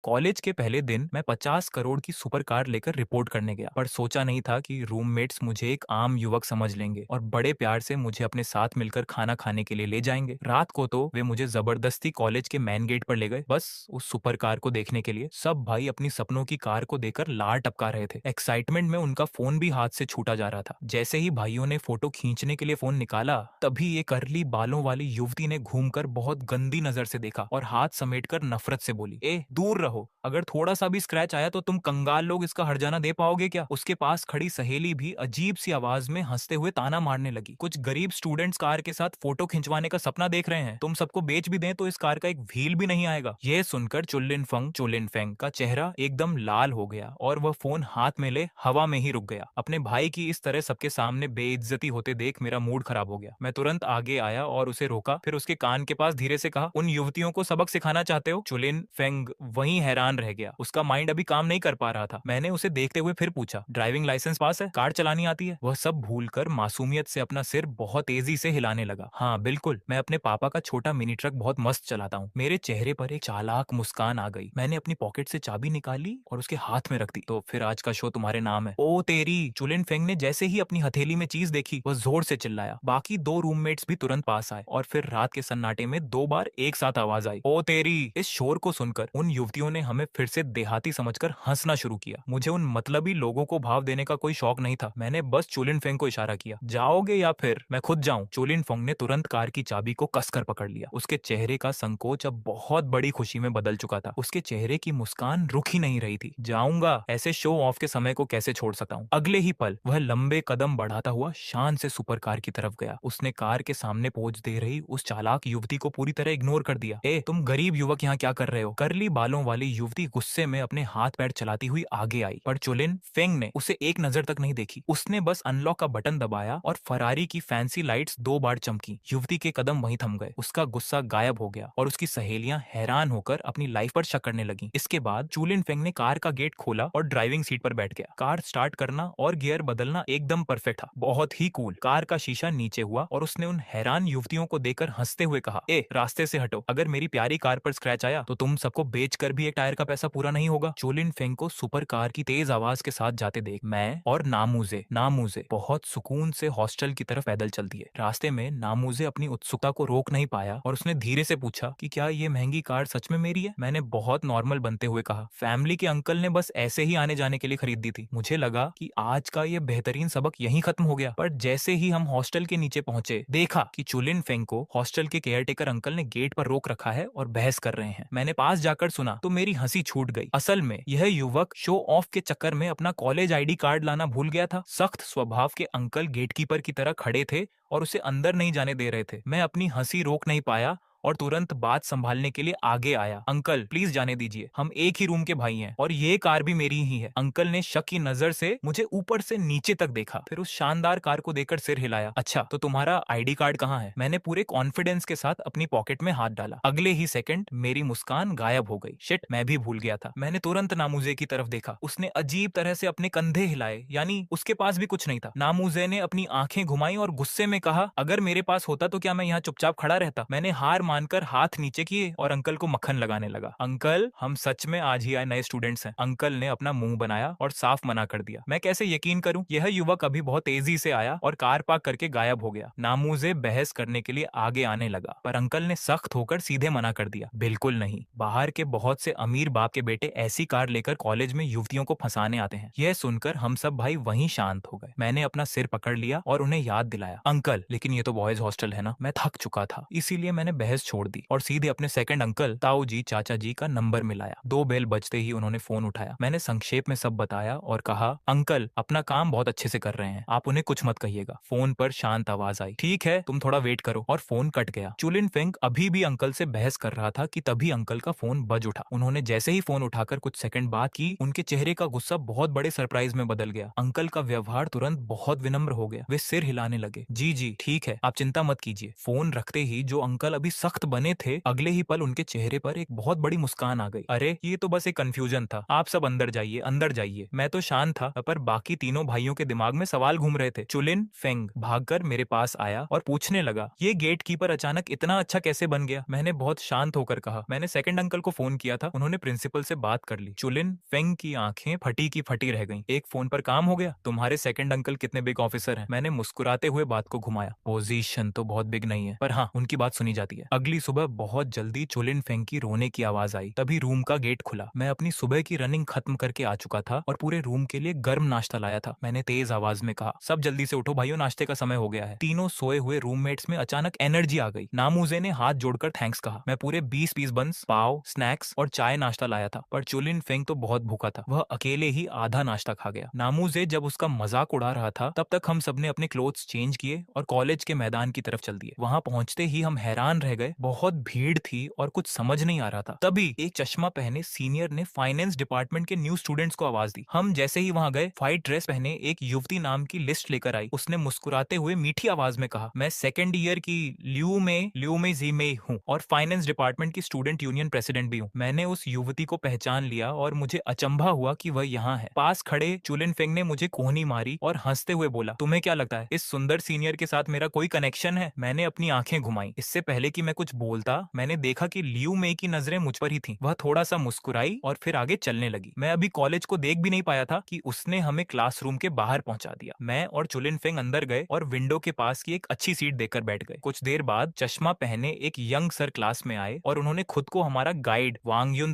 College के पहले दिन मैं 50 करोड़ की सुपर कार लेकर रिपोर्ट करने गया, पर सोचा नहीं था कि रूममेट्स मुझे एक आम युवक समझ लेंगे और बड़े प्यार से मुझे अपने साथ मिलकर खाना खाने के लिए ले जाएंगे। रात को तो वे मुझे जबरदस्ती कॉलेज के मेन गेट पर ले गए, बस उस सुपर कार को देखने के लिए। सब भाई अपनी सपनों की कार को देखकर लार टपका रहे थे। एक्साइटमेंट में उनका फोन भी हाथ से छूटा जा रहा था। जैसे ही भाइयों ने फोटो खींचने के लिए फोन निकाला, तभी ये करली बालों वाली युवती ने घूमकर बहुत गंदी नजर से देखा और हाथ समेटकर नफरत से बोली, ए दूर रहो, अगर थोड़ा सा भी स्क्रैच आया तो तुम कंगाल लोग इसका हर्जाना दे पाओगे क्या। उसके पास खड़ी सहेली भी अजीब सी आवाज में हंसते हुए ताना मारने लगी, कुछ गरीब स्टूडेंट्स कार के साथ फोटो खिंचवाने का सपना देख रहे हैं, तुम सबको बेच भी दें तो इस कार का एक व्हील भी नहीं आएगा। यह सुनकर चुलिन फेंग का चेहरा एकदम लाल हो गया और वह फोन हाथ में ले हवा में ही रुक गया। अपने भाई की इस तरह सबके सामने बेइज्जती होते देख मेरा मूड खराब हो गया। मैं तुरंत आगे आया और उसे रोका, फिर उसके कान के पास धीरे से कहा, उन युवतियों को सबक सिखाना चाहते हो। चुलिन फेंग वहीं हैरान रह गया, उसका माइंड अभी काम नहीं कर पा रहा था। मैंने उसे देखते हुए फिर पूछा, ड्राइविंग लाइसेंस पास है, कार चलानी आती है। वह सब भूलकर मासूमियत से अपना सिर बहुत तेजी से हिलाने लगा। हाँ बिल्कुल, मैं अपने पापा का छोटा मिनी ट्रक बहुत मस्त चलाता हूँ। मेरे चेहरे पर एक चालाक मुस्कान आ गई। मैंने अपनी पॉकेट से चाबी निकाली और उसके हाथ में रख दी। तो फिर आज का शो तुम्हारे नाम है। ओ तेरी। चुलिन फेंग ने जैसे ही अपनी हथेली में चीज देखी, वह जोर से चिल्लाया। बाकी दो रूममेट्स भी तुरंत पास आए और फिर रात के सन्नाटे में 2 बार एक साथ आवाज आई, ओ तेरी। इस शोर को सुनकर उन युवतियों ने हमें फिर से देहाती समझकर हंसना शुरू किया। मुझे उन मतलबी लोगों को भाव देने का कोई शौक नहीं था। मैंने बस चुलिन फेंग को इशारा किया, जाओगे या फिर मैं खुद जाऊं। चुलिन फेंग ने तुरंत कार की चाबी को कसकर पकड़ लिया। उसके चेहरे का संकोच अब बहुत बड़ी खुशी में बदल चुका था। उसके चेहरे की मुस्कान रुक ही नहीं रही थी। जाऊंगा, ऐसे शो ऑफ के समय को कैसे छोड़ सकता हूँ। अगले ही पल वह लंबे कदम बढ़ाता हुआ शान से सुपर कार की तरफ गया। उसने कार के सामने पहुंच दे रही उस चालाक युवती को पूरी तरह इग्नोर कर दिया। ए तुम गरीब युवक यहाँ क्या कर रहे हो। करली बालों वाली युवती गुस्से में अपने हाथ पैर चलाती हुई आगे आई, पर चुलिन फेंग ने उसे एक नजर तक नहीं देखी। उसने बस अनलॉक का बटन दबाया और फरारी की फैंसी लाइट्स 2 बार चमकी। युवती के कदम वहीं थम गए। उसका गुस्सा गायब हो गया और उसकी सहेलियां हैरान होकर अपनी लाइफ पर शक करने लगी। इसके बाद चुलिन फेंग ने कार का गेट खोला और ड्राइविंग सीट पर बैठ गया। कार स्टार्ट करना और गियर बदलना एकदम परफेक्ट था, बहुत ही कूल। कार का शीशा नीचे हुआ और उसने उन हैरान युवतियों को देखकर हंसते हुए कहा, ए रास्ते से हटो, अगर मेरी प्यारी कार पर स्क्रैच आया तो तुम सबको बेचकर भी एक टायर का पैसा पूरा नहीं होगा। चोलिन फेंग को सुपर कार की तेज आवाज के साथ जाते देख मैं और नामूजे बहुत सुकून से हॉस्टल की तरफ पैदल चल दिए। रास्ते में नामूजे अपनी उत्सुकता को रोक नहीं पाया और उसने धीरे से पूछा कि क्या ये महंगी कार सच में मेरी है। मैंने बहुत नॉर्मल बनते हुए कहा, फैमिली के अंकल ने बस ऐसे ही आने जाने के लिए खरीद दी थी। मुझे लगा कि आज का ये बेहतरीन सबक यहीं खत्म हो गया, पर जैसे ही हम हॉस्टल के नीचे पहुंचे, देखा कि चुलिन फेंग को हॉस्टल के केयरटेकर अंकल ने गेट पर रोक रखा है और बहस कर रहे हैं। मैंने पास जाकर सुना तो मेरी हंसी छूट गई। असल में यह युवक शो ऑफ के चक्कर में अपना कॉलेज आईडी कार्ड लाना भूल गया था। सख्त स्वभाव के अंकल गेटकीपर की तरह खड़े थे और उसे अंदर नहीं जाने दे रहे थे। मैं अपनी हंसी रोक नहीं पाया और तुरंत बात संभालने के लिए आगे आया। अंकल प्लीज जाने दीजिए, हम एक ही रूम के भाई हैं और ये कार भी मेरी ही है। अंकल ने शक की नजर से मुझे ऊपर से नीचे तक देखा, फिर उस शानदार कार को देखकर सिर हिलाया। अच्छा तो तुम्हारा आईडी कार्ड कहाँ है। मैंने पूरे कॉन्फिडेंस के साथ अपनी पॉकेट में हाथ डाला। अगले ही सेकंड मेरी मुस्कान गायब हो गई। शिट, मैं भी भूल गया था। मैंने तुरंत नामूजे की तरफ देखा। उसने अजीब तरह से अपने कंधे हिलाए, यानी उसके पास भी कुछ नहीं था। नामूजे ने अपनी आंखें घुमाई और गुस्से में कहा, अगर मेरे पास होता तो क्या मैं यहाँ चुपचाप खड़ा रहता। मैंने हार मानकर हाथ नीचे किए और अंकल को मक्खन लगाने लगा। अंकल हम सच में आज ही आए नए स्टूडेंट्स हैं। अंकल ने अपना मुंह बनाया और साफ मना कर दिया। मैं कैसे यकीन करूं। यह युवक अभी बहुत तेजी से आया और कार पार्क करके गायब हो गया। नामूजे बहस करने के लिए आगे आने लगा, पर अंकल ने सख्त होकर सीधे मना कर दिया, बिल्कुल नहीं। बाहर के बहुत से अमीर बाप के बेटे ऐसी कार लेकर कॉलेज में युवतियों को फंसाने आते हैं। यह सुनकर हम सब भाई वहीं शांत हो गए। मैंने अपना सिर पकड़ लिया और उन्हें याद दिलाया, अंकल लेकिन ये तो बॉयज हॉस्टल है ना। मैं थक चुका था, इसीलिए मैंने बहस छोड़ दी और सीधे अपने सेकंड अंकल ताऊ जी चाचा जी का नंबर मिलाया। 2 बेल बजते ही उन्होंने फोन उठाया। मैंने संक्षेप में सब बताया और कहा, अंकल अपना काम बहुत अच्छे से कर रहे हैं, आप उन्हें कुछ मत कहिएगा। फोन पर शांत आवाज आई, ठीक है तुम थोड़ा वेट करो, और फोन कट गया। चुलिन फेंग अभी भी अंकल से बहस कर रहा था कि तभी अंकल का फोन बज उठा। उन्होंने जैसे ही फोन उठाकर कुछ सेकंड बात की, उनके चेहरे का गुस्सा बहुत बड़े सरप्राइज में बदल गया। अंकल का व्यवहार तुरंत बहुत विनम्र हो गया। वे सिर हिलाने लगे, जी जी ठीक है, आप चिंता मत कीजिए। फोन रखते ही जो अंकल अभी सख्त सख्त बने थे, अगले ही पल उनके चेहरे पर एक बहुत बड़ी मुस्कान आ गई। अरे ये तो बस एक कंफ्यूजन था, आप सब अंदर जाइए अंदर जाइए। मैं तो शांत था, पर बाकी तीनों भाइयों के दिमाग में सवाल घूम रहे थे। चुलिन फेंग भागकर मेरे पास आया और पूछने लगा, ये गेट कीपर अचानक इतना अच्छा कैसे बन गया? मैंने बहुत शांत होकर कहा, मैंने सेकंड अंकल को फोन किया था, उन्होंने प्रिंसिपल से बात कर ली। चुलिन फेंग की आंखें फटी की फटी रह गईं। एक फोन पर काम हो गया? तुम्हारे सेकंड अंकल कितने बिग ऑफिसर हैं? मैंने मुस्कुराते हुए बात को घुमाया। पोजीशन तो बहुत बिग नहीं है, पर हाँ उनकी बात सुनी जाती है। अगली सुबह बहुत जल्दी चुलिन फेंग की रोने की आवाज आई, तभी रूम का गेट खुला। मैं अपनी सुबह की रनिंग खत्म करके आ चुका था और पूरे रूम के लिए गर्म नाश्ता लाया था। मैंने तेज आवाज में कहा, सब जल्दी से उठो भाइयों, नाश्ते का समय हो गया है। तीनों सोए हुए रूममेट्स में अचानक एनर्जी आ गई। नामूजे ने हाथ जोड़कर थैंक्स कहा। मैं पूरे 20 पीस बंस, पाव, स्नैक्स और चाय नाश्ता लाया था, पर चुलिन फेंग तो बहुत भूखा था, वह अकेले ही आधा नाश्ता खा गया। नामूजे जब उसका मजाक उड़ा रहा था, तब तक हम सबने अपने क्लोथ्स चेंज किए और कॉलेज के मैदान की तरफ चल दिए। वहां पहुंचते ही हम हैरान रह गए, बहुत भीड़ थी और कुछ समझ नहीं आ रहा था। तभी एक चश्मा पहने सीनियर ने फाइनेंस डिपार्टमेंट के न्यू स्टूडेंट्स को आवाज दी। हम जैसे ही वहां गए, व्हाइट ड्रेस पहने एक युवती नाम की लिस्ट लेकर आई। उसने मुस्कुराते हुए मीठी आवाज में कहा, मैं सेकेंड ईयर की ल्यू में जी में हूँ और फाइनेंस डिपार्टमेंट की स्टूडेंट यूनियन प्रेसिडेंट भी हूँ। मैंने उस युवती को पहचान लिया और मुझे अचंभा हुआ कि वह यहाँ है। पास खड़े चुलिन फेंग ने मुझे कोहनी मारी और हंसते हुए बोला, तुम्हें क्या लगता है इस सुंदर सीनियर के साथ मेरा कोई कनेक्शन है? मैंने अपनी आंखें घुमाई। इससे पहले कि मैं कुछ बोलता, मैंने देखा कि ल्यू में की नजरें मुझ पर ही थीं। वह थोड़ा सा मुस्कुराई और फिर आगे चलने लगी। मैं अभी कॉलेज को देख भी नहीं पाया था कि उसने हमें क्लासरूम के बाहर पहुंचा दिया। मैं और चुलिन फेंग अंदर गए और विंडो के पास की एक अच्छी सीट देखकर बैठ गए। कुछ देर बाद चश्मा पहने एक यंग सर क्लास में आए और उन्होंने खुद को हमारा गाइड वांग युन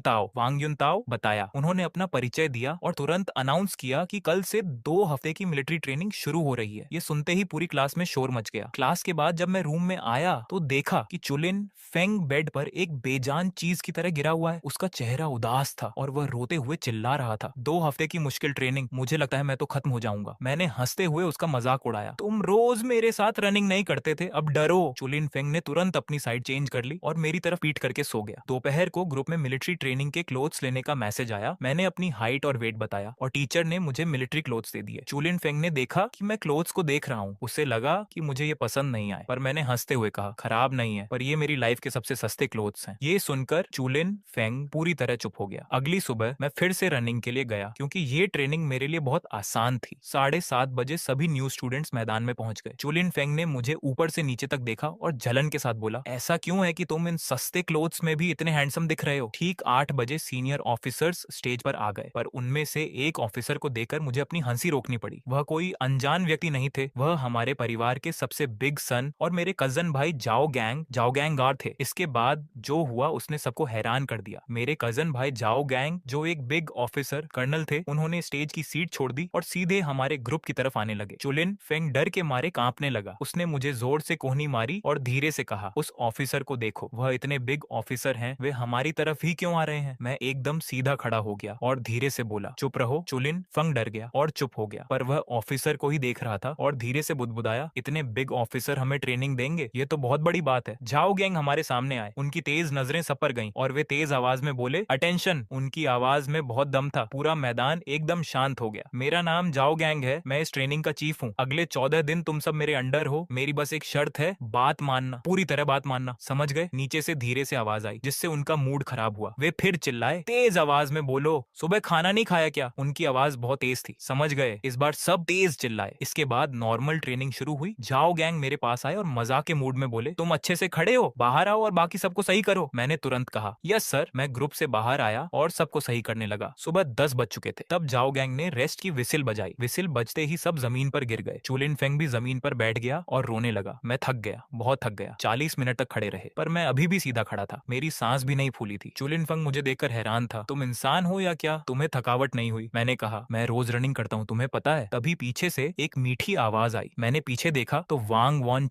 ताओ बताया। उन्होंने अपना परिचय दिया और तुरंत अनाउंस किया कि कल से 2 हफ्ते की मिलिट्री ट्रेनिंग शुरू हो रही है। ये सुनते ही पूरी क्लास में शोर मच गया। क्लास के बाद जब मैं रूम में आया तो देखा कि चुलिन फेंग बेड पर एक बेजान चीज की तरह गिरा हुआ है। उसका चेहरा उदास था और वह रोते हुए चिल्ला रहा था। 2 हफ्ते की मुश्किल ट्रेनिंग, मुझे लगता है मैं तो खत्म हो जाऊंगा। मैंने हंसते हुए उसका मजाक उड़ाया, तुम रोज मेरे साथ रनिंग नहीं करते थे, अब डरो। चुलिन फेंग ने तुरंत अपनी साइड चेंज कर ली और मेरी तरफ पीट करके सो गया। दोपहर को ग्रुप में मिलिट्री ट्रेनिंग के क्लोथ्स लेने का मैसेज आया। मैंने अपनी हाइट और वेट बताया और टीचर ने मुझे मिलिट्री क्लोथ्स दे दिए। चुलिन फेंग ने देखा कि मैं क्लोथ्स को देख रहा हूँ। उसे लगा कि मुझे ये पसंद नहीं आए, पर मैंने हंसते हुए कहा, खराब नहीं है, पर ये मेरी लाइफ के सबसे सस्ते क्लोथ्स हैं। ये सुनकर चुलिन फेंग पूरी तरह चुप हो गया। अगली सुबह मैं फिर से रनिंग के लिए गया क्योंकि ये ट्रेनिंग मेरे लिए बहुत आसान थी। 7:30 बजे सभी न्यू स्टूडेंट्स मैदान में पहुंच गए। चुलिन फेंग ने मुझे ऊपर से नीचे तक देखा और जलन के साथ बोला, ऐसा क्यों है कि तुम इन सस्ते क्लोथ्स में भी इतने हैंडसम दिख रहे हो? ठीक 8 बजे सीनियर ऑफिसर्स स्टेज पर आ गए, पर उनमें से एक ऑफिसर को देखकर मुझे अपनी हंसी रोकनी पड़ी। वह कोई अनजान व्यक्ति नहीं थे, वह हमारे परिवार के सबसे बिग सन और मेरे कजन भाई जाओ गैंग गार थे। इसके बाद जो हुआ उसने सबको हैरान कर दिया। मेरे कजन भाई जाओ गैंग, जो एक बिग ऑफिसर कर्नल थे, उन्होंने स्टेज की सीट छोड़ दी और सीधे हमारे ग्रुप की तरफ आने लगे। चुलिन फेंग डर के मारे कांपने लगा। उसने मुझे जोर से कोहनी मारी और धीरे से कहा, उस ऑफिसर को देखो, वह इतने बिग ऑफिसर हैं, वे हमारी तरफ ही क्यों आ रहे हैं? मैं एकदम सीधा खड़ा हो गया और धीरे से बोला, चुप रहो। चुलिन फेंग डर गया और चुप हो गया, पर वह ऑफिसर को ही देख रहा था और धीरे से बुदबुदाया, इतने बिग ऑफिसर हमें ट्रेनिंग देंगे, ये तो बहुत बड़ी बात है। जाओ गैंग हमारे सामने आए। उनकी तेज नजरें सब पर गईं और वे तेज आवाज में बोले, अटेंशन। उनकी आवाज में बहुत दम था। पूरा मैदान एकदम शांत हो गया। मेरा नाम जाओ गैंग है, मैं इस ट्रेनिंग का चीफ हूँ। अगले 14 दिन तुम सब मेरे अंडर हो। मेरी बस एक शर्त है, बात मानना, पूरी तरह बात मानना, समझ गए? नीचे से धीरे से आवाज आई जिससे उनका मूड खराब हुआ। वे फिर चिल्लाए, तेज आवाज में बोलो, सुबह खाना नहीं खाया क्या? उनकी आवाज बहुत तेज थी, समझ गए? इस बार सब तेज चिल्लाए। इसके बाद नॉर्मल ट्रेनिंग शुरू हुई। जाओ गैंग मेरे पास आए और मजाक के मूड में बोले, तुम अच्छे से खड़े हो, बाहर आओ और बाकी सबको सही करो। मैंने तुरंत कहा, यस सर। मैं ग्रुप से बाहर आया और सबको सही करने लगा। सुबह 10 बज चुके थे। तब जाओ गैंग ने रेस्ट की विसिल बजाई। विसिल बजते ही सब जमीन पर गिर गए। चुलिन फेंग भी जमीन पर बैठ गया और रोने लगा। मैं थक गया, बहुत थक गया। 40 मिनट तक खड़े रहे, पर मैं अभी भी सीधा खड़ा था। मेरी सांस भी नहीं फूली थी। चुलिन फेंग मुझे देखकर हैरान था। तुम इंसान हो या क्या? तुम्हें थकावट नहीं हुई? मैंने कहा, मैं रोज रनिंग करता हूँ, तुम्हें पता है। तभी पीछे से एक मीठी आवाज आई। मैंने पीछे देखा तो वांग वन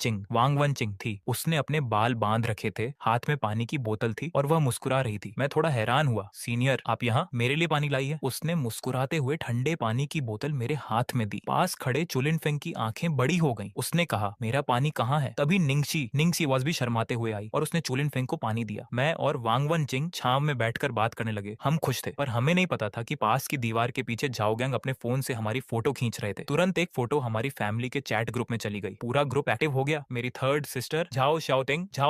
चिंग थी। उसने अपने बाल बांध रखे थे, हाथ में पानी की बोतल थी और वह मुस्कुरा रही थी। मैं थोड़ा हैरान हुआ। सीनियर, आप यहाँ मेरे लिए पानी लाई है? उसने मुस्कुराते हुए ठंडे पानी की बोतल मेरे हाथ में दी। पास खड़े चुलिन फेंग की आंखें बड़ी हो गईं। उसने कहा, मेरा पानी कहाँ है? तभी निंगसी वॉज भी शर्माते हुए आई और उसने चुलिन फेंग को पानी दिया। मैं और वांग वन चिंग छांव में बैठकर बात करने लगे। हम खुश थे, पर हमें नहीं पता था कि पास की दीवार के पीछे जाओ गैंग अपने फोन से हमारी फोटो खींच रहे थे। तुरंत एक फोटो हमारी फैमिली के चैट ग्रुप में चली गई। पूरा ग्रुप एक्टिव हो गया। मेरी थर्ड सिस्टर झाओ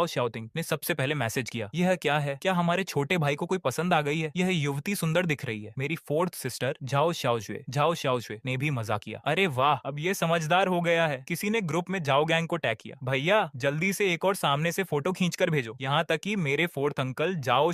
झाओ शाओटिंग ने सबसे पहले मैसेज किया, यह क्या है? क्या हमारे छोटे भाई को कोई पसंद आ गई है? यह युवती सुंदर दिख रही है। मेरी फोर्थ सिस्टर झाओ शाओजुए ने भी मजा किया, अरे वाह, अब ये समझदार हो गया है। किसी ने ग्रुप में जाओ गैंग को टैग किया, भैया जल्दी से एक और सामने से फोटो खींच कर भेजो। यहाँ तक कि मेरे फोर्थ अंकल जाओ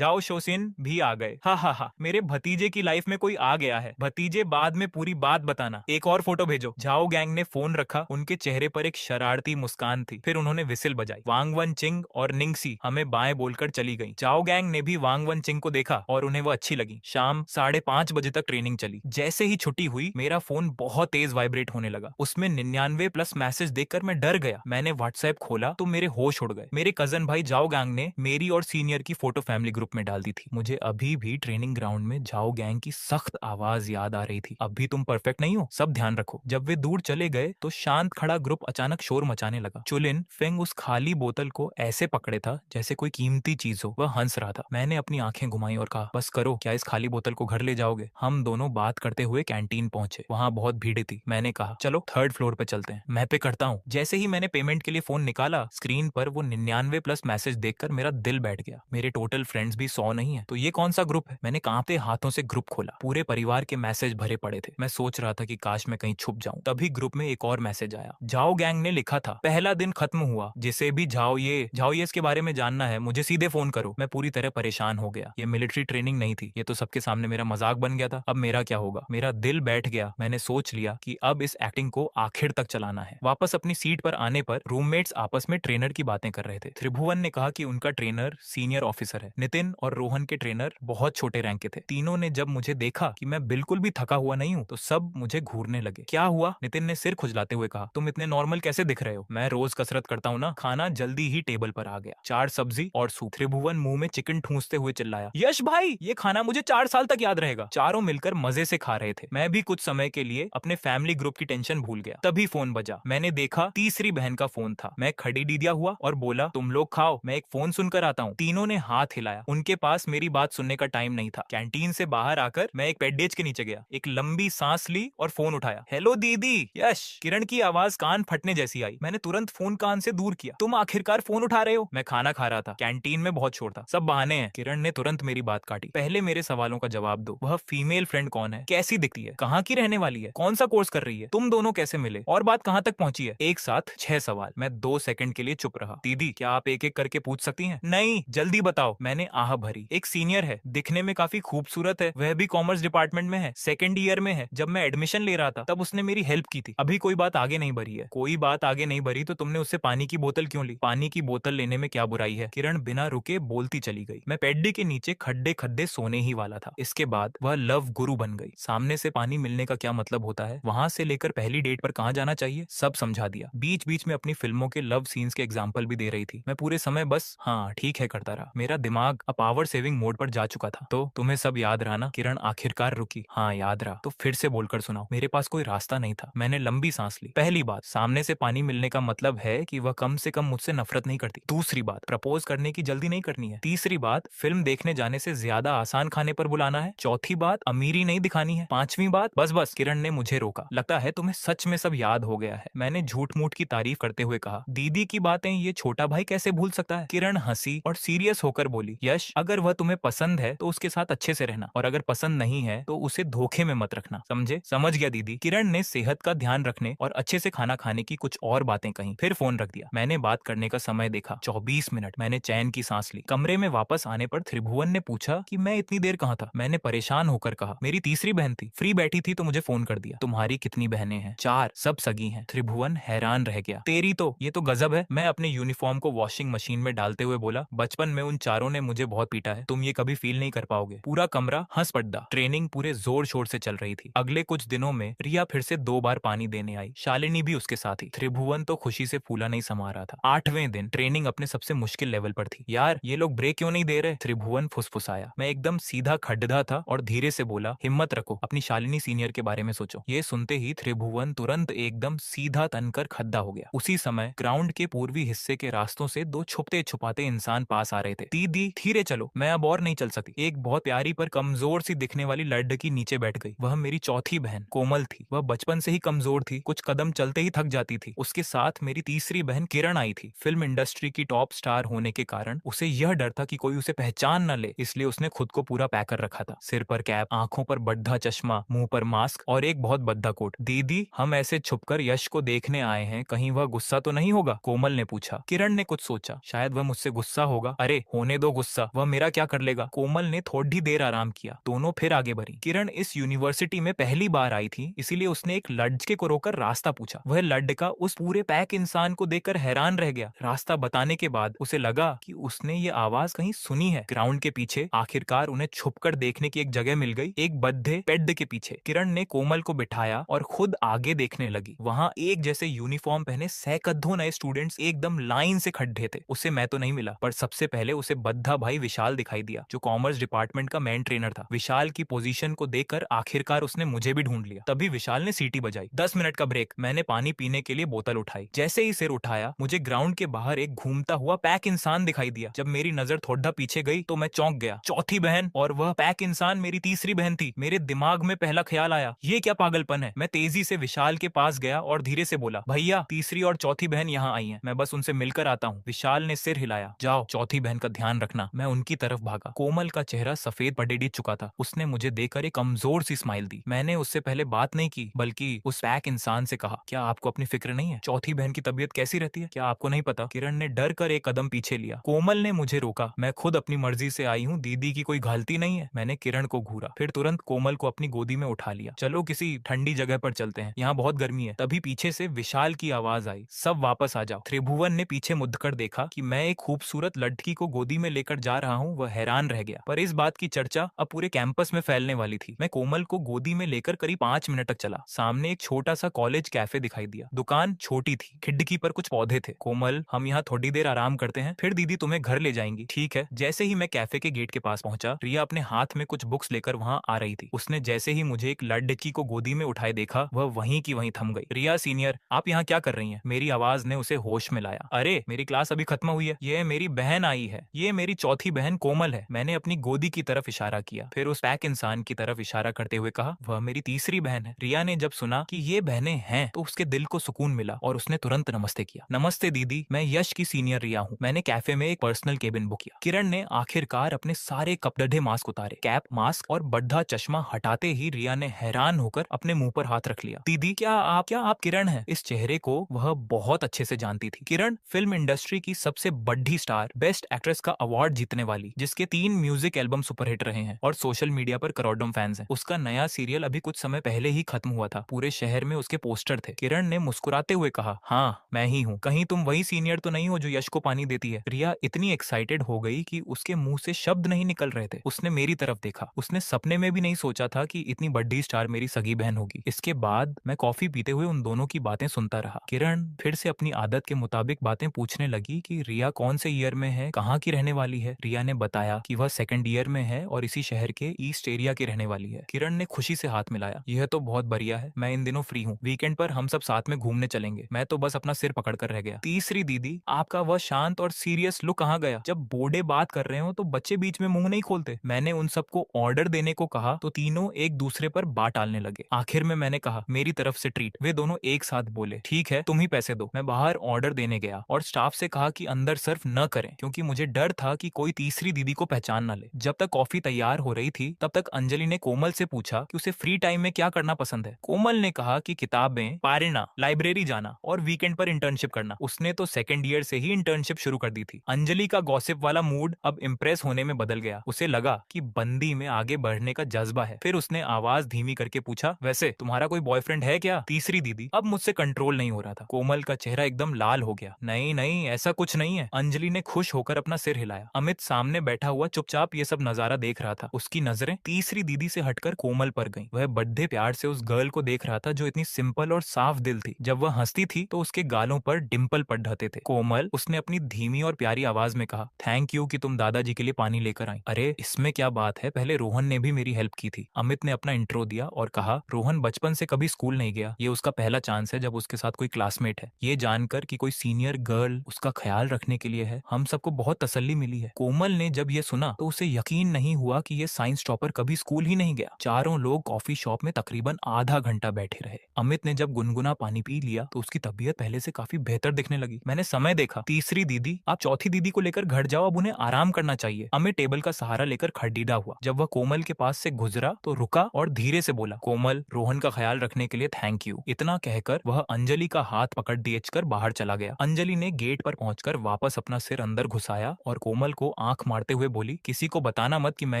शोशिन भी आ गए। हा, मेरे भतीजे की लाइफ में कोई आ गया है। भतीजे बाद में पूरी बात बताना, एक और फोटो भेजो। झाओ गैंग ने फोन रखा, उनके चेहरे पर एक शरारती मुस्कान थी। फिर उन्होंने विसिल बजाई। वांग वन चिंग और निंगसी हमें बाएं बोलकर चली गई। झाओ गैंग ने भी वांग वन चिंग को देखा और उन्हें वो अच्छी लगी। शाम 5:30 बजे तक ट्रेनिंग चली। जैसे ही छुट्टी हुई मेरा फोन बहुत तेज वाइब्रेट होने लगा। उसमें 99+ मैसेज देखकर मैं डर गया। मैंने व्हाट्सएप खोला तो मेरे होश उड़ गए। मेरे कजन भाई जाओ गैंग ने मेरी और सीनियर की फोटो फैमिली ग्रुप में डाल दी थी। मुझे अभी भी ट्रेनिंग ग्राउंड में जाओ गैंग की सख्त आवाज याद आ रही थी, अभी तुम परफेक्ट नहीं हो, सब ध्यान रखो। जब वे दूर चले गए तो शांत खड़ा ग्रुप अचानक शोर मचाने लगा। चुलिन फेंग उस खाली बोतल को ऐसे पकड़े था जैसे कोई कीमती चीज हो। वह हंस रहा था। मैंने अपनी आंखें घुमाई और कहा, बस करो, क्या इस खाली बोतल को घर ले जाओगे? हम दोनों बात करते हुए कैंटीन पहुंचे। वहां बहुत भीड़ थी। मैंने कहा, चलो 3rd फ्लोर पे चलते हैं, मैं पे करता हूँ। जैसे ही मैंने पेमेंट के लिए फोन निकाला, स्क्रीन पर वो 99+ मैसेज देखकर मेरा दिल बैठ गया। मेरे टोटल फ्रेंड्स भी 100 नहीं है, तो ये कौन सा ग्रुप है? मैंने कांपते हाथों से ग्रुप खोला। पूरे परिवार के मैसेज भरे पड़े थे। मैं सोच रहा था कि काश मैं कहीं छुप जाऊं। तभी ग्रुप में एक और मैसेज आया। जाओ गैंग ने लिखा था, पहला दिन खत्म हुआ, जिसे भी जाओ ये इसके बारे में जानना है मुझे सीधे फोन करो। मैं पूरी तरह परेशान हो गया। ये मिलिट्री ट्रेनिंग नहीं थी, ये तो सबके सामने मेरा मजाक बन गया था। अब मेरा क्या होगा? मेरा दिल बैठ गया। मैंने सोच लिया कि अब इस एक्टिंग को आखिर तक चलाना है। वापस अपनी सीट पर आने पर रूममेट्स आपस में ट्रेनर की बातें कर रहे थे। त्रिभुवन ने कहा कि उनका ट्रेनर सीनियर ऑफिसर है। नितिन और रोहन के ट्रेनर बहुत छोटे रैंक के थे। तीनों ने जब मुझे देखा कि मैं बिल्कुल भी थका हुआ नहीं हूँ तो सब मुझे घूरने लगे। क्या हुआ? नितिन ने सिर खुजलाते हुए कहा, तुम इतने नॉर्मल कैसे दिख रहे हो? मैं रोज कसरत करता हूँ ना। खाना जल्दी ही टेबल पर आ गया, 4 सब्जी और सूप। त्रिभुवन मुंह में चिकन ठूंसते हुए चिल्लाया, यश भाई, ये खाना मुझे 4 साल तक याद रहेगा। चारों मिलकर मजे से खा रहे थे। मैं भी कुछ समय के लिए अपने फैमिली ग्रुप की टेंशन भूल गया। तभी फोन बजा। मैंने देखा तीसरी बहन का फोन था। मैं खड़ी डीदिया हुआ और बोला, तुम लोग खाओ, मैं एक फोन सुनकर आता हूँ। तीनों ने हाथ हिलाया। उनके पास मेरी बात सुनने का टाइम नहीं था। कैंटीन से बाहर आकर मैं एक पेडेज के नीचे गया, एक लंबी सांस ली और फोन उठाया। हेलो दीदी। यश। किरण की आवाज कान फटने जैसी आई। मैंने तुरंत फोन कान से दूर किया। तुम आखिरकार फोन उठा रहे हो? मैं खाना खा रहा था, कैंटीन में बहुत शोर था, सब बहाने हैं। किरण ने तुरंत मेरी बात काटी। पहले मेरे सवालों का जवाब दो। वह फीमेल फ्रेंड कौन है? कैसी दिखती है? कहाँ की रहने वाली है? कौन सा कोर्स कर रही है? तुम दोनों कैसे मिले और बात कहाँ तक पहुंची है? एक साथ 6 सवाल। मैं 2 सेकंड के लिए चुप रहा। दीदी, क्या आप एक एक करके पूछ सकती हैं? नहीं, जल्दी बताओ। मैंने आह भरी। एक सीनियर है, दिखने में काफी खूबसूरत है, वह भी कॉमर्स डिपार्टमेंट में है, 2nd ईयर में है। जब मैं एडमिशन ले रहा था तब उसने मेरी हेल्प की थी। अभी कोई बात आगे नहीं बढ़ी है। कोई बात आगे नहीं बढ़ी तो तुमने उससे पानी की बोतल क्यों ली? पानी की बोतल लेने में क्या बुराई है? किरण बिना रुके बोलती चली गई। मैं पेड्डी के नीचे खड्डे खड्डे सोने ही वाला था। इसके बाद वह लव गुरु बन गई। सामने से पानी मिलने का क्या मतलब होता है, वहां से लेकर पहली डेट पर कहाँ जाना चाहिए, सब समझा दिया। बीच बीच में अपनी फिल्मों के लव सीन्स के एग्जाम्पल भी दे रही थी। मैं पूरे समय बस हाँ ठीक है करता रहा। मेरा दिमाग अब पावर सेविंग मोड पर जा चुका था। तो तुम्हें सब याद रहा ना? किरण आखिरकार रुकी। हाँ याद रहा। तो फिर से बोलकर सुनाओ। मेरे पास कोई रास्ता नहीं था। मैंने लंबी सांस ली। पहली बात, सामने से पानी मिलने का मतलब है कि वह कम से कम मुझसे नफरत नहीं करती। दूसरी बात, प्रपोज करने की जल्दी नहीं करनी है। तीसरी बात, फिल्म देखने जाने से ज्यादा आसान खाने पर बुलाना है। चौथी बात, अमीरी नहीं दिखानी है। पांचवी बात, बस किरण ने मुझे रोका। लगता है तुम्हें सच में सब याद हो गया है। मैंने झूठ मूठ की तारीफ करते हुए कहा, दीदी की बातें ये छोटा भाई कैसे भूल सकता है? किरण हंसी और सीरियस होकर बोली, यश, अगर वह तुम्हें पसंद है तो उसके साथ अच्छे से रहना, और अगर पसंद नहीं है तो उसे धोखे में मत रखना, समझे? समझ गया दीदी। किरण ने सेहत का ध्यान रखने और अच्छे से खाना खाने की कुछ और बातें कही। फिर फोन रख दिया। मैंने बात करने का समय देखा, 24 मिनट। मैंने चैन की सांस ली। कमरे में वापस आने पर त्रिभुवन ने पूछा कि मैं इतनी देर कहाँ था। मैंने परेशान होकर कहा, मेरी तीसरी बहन थी, फ्री बैठी थी तो मुझे फोन कर दिया। तुम्हारी कितनी बहनें हैं? 4, सब सगी हैं। त्रिभुवन हैरान रह गया। तेरी तो, ये तो गजब है। मैं अपने यूनिफॉर्म को वॉशिंग मशीन में डालते हुए बोला, बचपन में उन चारों ने मुझे बहुत पीटा है, तुम ये कभी फील नहीं कर पाओगे। पूरा कमरा हंस पड़ा। ट्रेनिंग पूरे जोर शोर से चल रही थी। अगले कुछ दिनों में रिया फिर से 2 बार पानी देने आई। शालिनी भी उसके साथ ही। त्रिभुवन तो खुशी से फूला नहीं समा रहा था। 8वें दिन ट्रेनिंग अपने सबसे मुश्किल लेवल पर थी। यार, ये लोग ब्रेक क्यों नहीं दे रहे? त्रिभुवन फुसफुसाया। मैं एकदम सीधा खड्डा था और धीरे से बोला, हिम्मत रखो, अपनी शालिनी सीनियर के बारे में सोचो। ये सुनते ही त्रिभुवन तुरंत एकदम सीधा तनकर खड्डा हो गया। उसी समय ग्राउंड के पूर्वी हिस्से के रास्तों से 2 छुपते छुपाते इंसान पास आ रहे थे। दीदी, धीरे चलो, मैं अब और नहीं चल सकती। एक बहुत प्यारी पर कमजोर सी दिखने वाली लड़की नीचे बैठ गई। वह मेरी चौथी बहन कोमल थी। वह बचपन से ही कमजोर थी, कुछ कदम चलते ही थक जाती थी। उसके साथ मेरी तीसरी बहन किरण आई थी। फिल्म फिल्म इंडस्ट्री की टॉप स्टार होने के कारण उसे यह डर था कि कोई उसे पहचान न ले, इसलिए उसने खुद को पूरा पैक कर रखा था। सिर पर कैप, आंखों पर बड्ढा चश्मा, मुंह पर मास्क और एक बहुत बद्दा कोट। दीदी, हम ऐसे छुपकर यश को देखने आए हैं, कहीं वह गुस्सा तो नहीं होगा? कोमल ने पूछा। किरण ने कुछ सोचा, शायद वह मुझसे गुस्सा होगा। अरे होने दो गुस्सा, वह मेरा क्या कर लेगा? कोमल ने थोड़ी देर आराम किया। दोनों फिर आगे बढ़ी। किरण इस यूनिवर्सिटी में पहली बार आई थी, इसीलिए उसने एक लड़के को रोककर रास्ता पूछा। वह लड़का उस पूरे पैक इंसान को देखकर हैरान रह गया। रास्ता बताने के बाद उसे लगा कि उसने ये आवाज कहीं सुनी है। ग्राउंड के पीछे आखिरकार उन्हें छुपकर देखने की एक जगह मिल गई, एक बद्धे पेड़ के पीछे। किरण ने कोमल को बिठाया और खुद आगे देखने लगी। वहां एक जैसे यूनिफॉर्म पहने सैकड़ों नए स्टूडेंट्स एकदम लाइन से खड़े थे। उसे मैं तो नहीं मिला, पर सबसे पहले उसे बद्धा भाई विशाल दिखाई दिया, जो कॉमर्स डिपार्टमेंट का मेन ट्रेनर था। विशाल की पोजीशन को देखकर आखिरकार उसने मुझे भी ढूंढ लिया। तभी विशाल ने सीटी बजाई। 10 मिनट का ब्रेक। मैंने पानी पीने के लिए बोतल उठाई। जैसे ही सिर उठाया, मुझे ग्राउंड के बाहर एक घूमता हुआ पैक इंसान दिखाई दिया। जब मेरी नजर थोड़ा पीछे गई तो मैं चौंक गया। चौथी बहन, और वह पैक इंसान मेरी तीसरी बहन थी। मेरे दिमाग में पहला ख्याल आया, ये क्या पागलपन है। मैं तेजी से विशाल के पास गया और धीरे से बोला, भैया, तीसरी और चौथी बहन यहाँ आई हैं, मैं बस उनसे मिलकर आता हूँ। विशाल ने सिर हिलाया। जाओ, चौथी बहन का ध्यान रखना। मैं उनकी तरफ भागा। कोमल का चेहरा सफेद पडेडी चुका था। उसने मुझे देखकर एक कमजोर सी स्माइल दी। मैंने उससे पहले बात नहीं की, बल्कि उस पैक इंसान से कहा, क्या आपको अपनी फिक्र नहीं है? चौथी बहन की तबीयत कैसी रहती है? क्या आपको नहीं पता? किरण ने डर कर एक कदम पीछे लिया। कोमल ने मुझे रोका। मैं खुद अपनी मर्जी से आई हूँ, दीदी की कोई गलती नहीं है। मैंने किरण को घूरा, फिर तुरंत कोमल को अपनी गोदी में उठा लिया। चलो किसी ठंडी जगह पर चलते हैं, यहाँ बहुत गर्मी है। तभी पीछे से विशाल की आवाज आई, सब वापस आ जाओ। त्रिभुवन ने पीछे मुड़कर देखा कि मैं एक खूबसूरत लड़की को गोदी में लेकर जा रहा हूँ। वह हैरान रह गया, पर इस बात की चर्चा अब पूरे कैंपस में फैलने वाली थी। मैं कोमल को गोदी में लेकर करीब 5 मिनट तक चला। सामने एक छोटा सा कॉलेज कैफे दिखाई दिया। दुकान छोटी थी, खिड़की पर कुछ पौधे थे। कोमल, हम यहाँ थोड़ी देर आराम करते हैं, फिर दीदी तुम्हें घर ले जाएंगी, ठीक है? जैसे ही मैं कैफे के गेट के पास पहुंचा, रिया अपने हाथ में कुछ बुक्स लेकर वहाँ आ रही थी। उसने जैसे ही मुझे एक लड़की को गोदी में उठाए देखा, वह वहीं की वहीं थम गई। रिया सीनियर, आप यहाँ क्या कर रही हैं? मेरी आवाज ने उसे होश में लाया। अरे, मेरी क्लास अभी खत्म हुई है, ये मेरी बहन आई है, ये मेरी चौथी बहन कोमल है। मैंने अपनी गोदी की तरफ इशारा किया, फिर उस पैक इंसान की तरफ इशारा करते हुए कहा, वह मेरी तीसरी बहन है। रिया ने जब सुना कि ये बहनें हैं, तो उसके दिल को सुकून मिला और उसने तुरंत नमस्ते किया। नमस्ते दीदी, मैं यश की सीनियर रिया हूँ। मैंने कैफे में एक पर्सनल केबिन बुक किया। किरण ने आखिरकार अपने सारे कपड़े मास्क उतारे। कैप, मास्क और बड्ढा चश्मा हटाते ही रिया ने हैरान होकर अपने मुंह पर हाथ रख लिया। दीदी, क्या आप किरण हैं? इस चेहरे को वह बहुत अच्छे से जानती थी। किरण फिल्म इंडस्ट्री की सबसे बड़ी स्टार, बेस्ट एक्ट्रेस का अवार्ड जीतने वाली, जिसके 3 म्यूजिक एल्बम सुपरहिट रहे हैं और सोशल मीडिया पर करोड़ों फैंस हैं। उसका नया सीरियल अभी कुछ समय पहले ही खत्म हुआ था। पूरे शहर में उसके पोस्टर थे। किरण ने मुस्कुराते हुए कहा, हाँ, मैं ही हूँ। कहीं तुम वही सीनियर तो नहीं हो जो यश को पानी देती है? रिया इतनी एक्साइटेड हो गई कि उसके मुंह से शब्द नहीं निकल रहे थे। उसने मेरी तरफ देखा। उसने सपने में भी नहीं सोचा था कि इतनी बड़ी स्टार मेरी सगी बहन होगी। इसके बाद मैं कॉफी पीते हुए उन दोनों की बातें सुनता रहा। किरण फिर से अपनी आदत के मुताबिक बातें पूछने लगी कि रिया कौन से ईयर में है, कहाँ की रहने वाली है। रिया ने बताया कि वह 2nd ईयर में है और इसी शहर के ईस्ट एरिया की रहने वाली है। किरण ने खुशी से हाथ मिलाया। यह तो बहुत बढ़िया है, मैं इन दिनों फ्री हूँ, वीकेंड पर हम सब साथ में घूमने चलेंगे। मैं तो बस अपना सिर पकड़ कर रह गया। तीसरी दीदी, आपका वह शांत और सीरियस लुक कहाँ गया? जब बूढ़े बात कर रहे हो तो बच्चे बीच में मुंह नहीं खोलते। मैंने उन सबको ऑर्डर देने को कहा तो तीनों एक दूसरे पर बात डालने लगे। आखिर में मैंने कहा, मेरी तरफ से ट्रीट। वे दोनों एक साथ बोले, ठीक है, तुम ही पैसे दो। मैं बाहर ऑर्डर देने गया और स्टाफ से कहा कि अंदर सर्व न करें, क्योंकि मुझे डर था कि कोई तीसरी दीदी को पहचान न ले। जब तक कॉफी तैयार हो रही थी, तब तक अंजलि ने कोमल से पूछा कि उसे फ्री टाइम में क्या करना पसंद है। कोमल ने कहा कि किताबें पढ़ना, लाइब्रेरी जाना और वीकेंड पर इंटर्नशिप करना। उसने तो 2nd ईयर से ही इंटर्नशिप शुरू कर दी थी। अंजलि का गॉसिप वाला मूड अब इम्प्रेस होने में बदल गया। उसे लगा कि बंदी में आगे बढ़ने का जज्बा है। फिर उसने आवाज धीमी करके पूछा, वैसे तुम्हारा कोई बॉयफ्रेंड है क्या? तीसरी दीदी, अब मुझसे कंट्रोल नहीं हो रहा था। कोमल का चेहरा एकदम लाल हो गया। नहीं नहीं, ऐसा कुछ नहीं है। अंजलि ने खुश होकर अपना सिर हिलाया। अमित सामने बैठा हुआ चुपचाप ये सब नजारा देख रहा था। उसकी नजरें तीसरी दीदी से हटकर कोमल पर गईं। वह बड़े प्यार से उस गर्ल को देख रहा था जो इतनी सिंपल और साफ दिल थी। जब वह हंसती थी तो उसके गालों पर डिंपल पड़ जाते थे। कोमल, उसने अपनी धीमी और प्यारी आवाज में कहा, थैंक यू कि तुम दादाजी के लिए पानी लेकर आई। अरे इसमें क्या बात है, पहले रोहन ने भी मेरी हेल्प की थी। अमित ने अपना इंट्रो दिया और कहा, रोहन बचपन से कभी स्कूल नहीं गया, ये उसका पहला चांस है जब उसके साथ कोई क्लासमेट है। ये जानकर कि कोई सीनियर गर्ल उसका ख्याल रखने के लिए है, हम सबको बहुत तसल्ली मिली है। कोमल ने जब ये सुना तो उसे यकीन नहीं हुआ कि ये साइंस टॉपर कभी स्कूल ही नहीं गया। चारों लोग कॉफी शॉप में तकरीबन आधा घंटा बैठे रहे। अमित ने जब गुनगुना पानी पी लिया तो उसकी तबीयत पहले से काफी बेहतर दिखने लगी। मैंने समय देखा। तीसरी दीदी, आप चौथी दीदी को लेकर घर जाओ, अब उन्हें आराम करना चाहिए। अमित टेबल का सहारा लेकर खड़ीडा हुआ। जब वह कोमल के पास से गुजरा तो रुका और धीरे से बोला, कोमल, रोहन का ख्याल रखने के लिए थैंक यू। इतना कहकर वह अंजलि का हाथ पकड़ कर बाहर चला गया। अंजलि ने गेट पर पहुंचकर वापस अपना सिर अंदर घुसाया और कोमल को आंख मारते हुए बोली, किसी को बताना मत कि मैं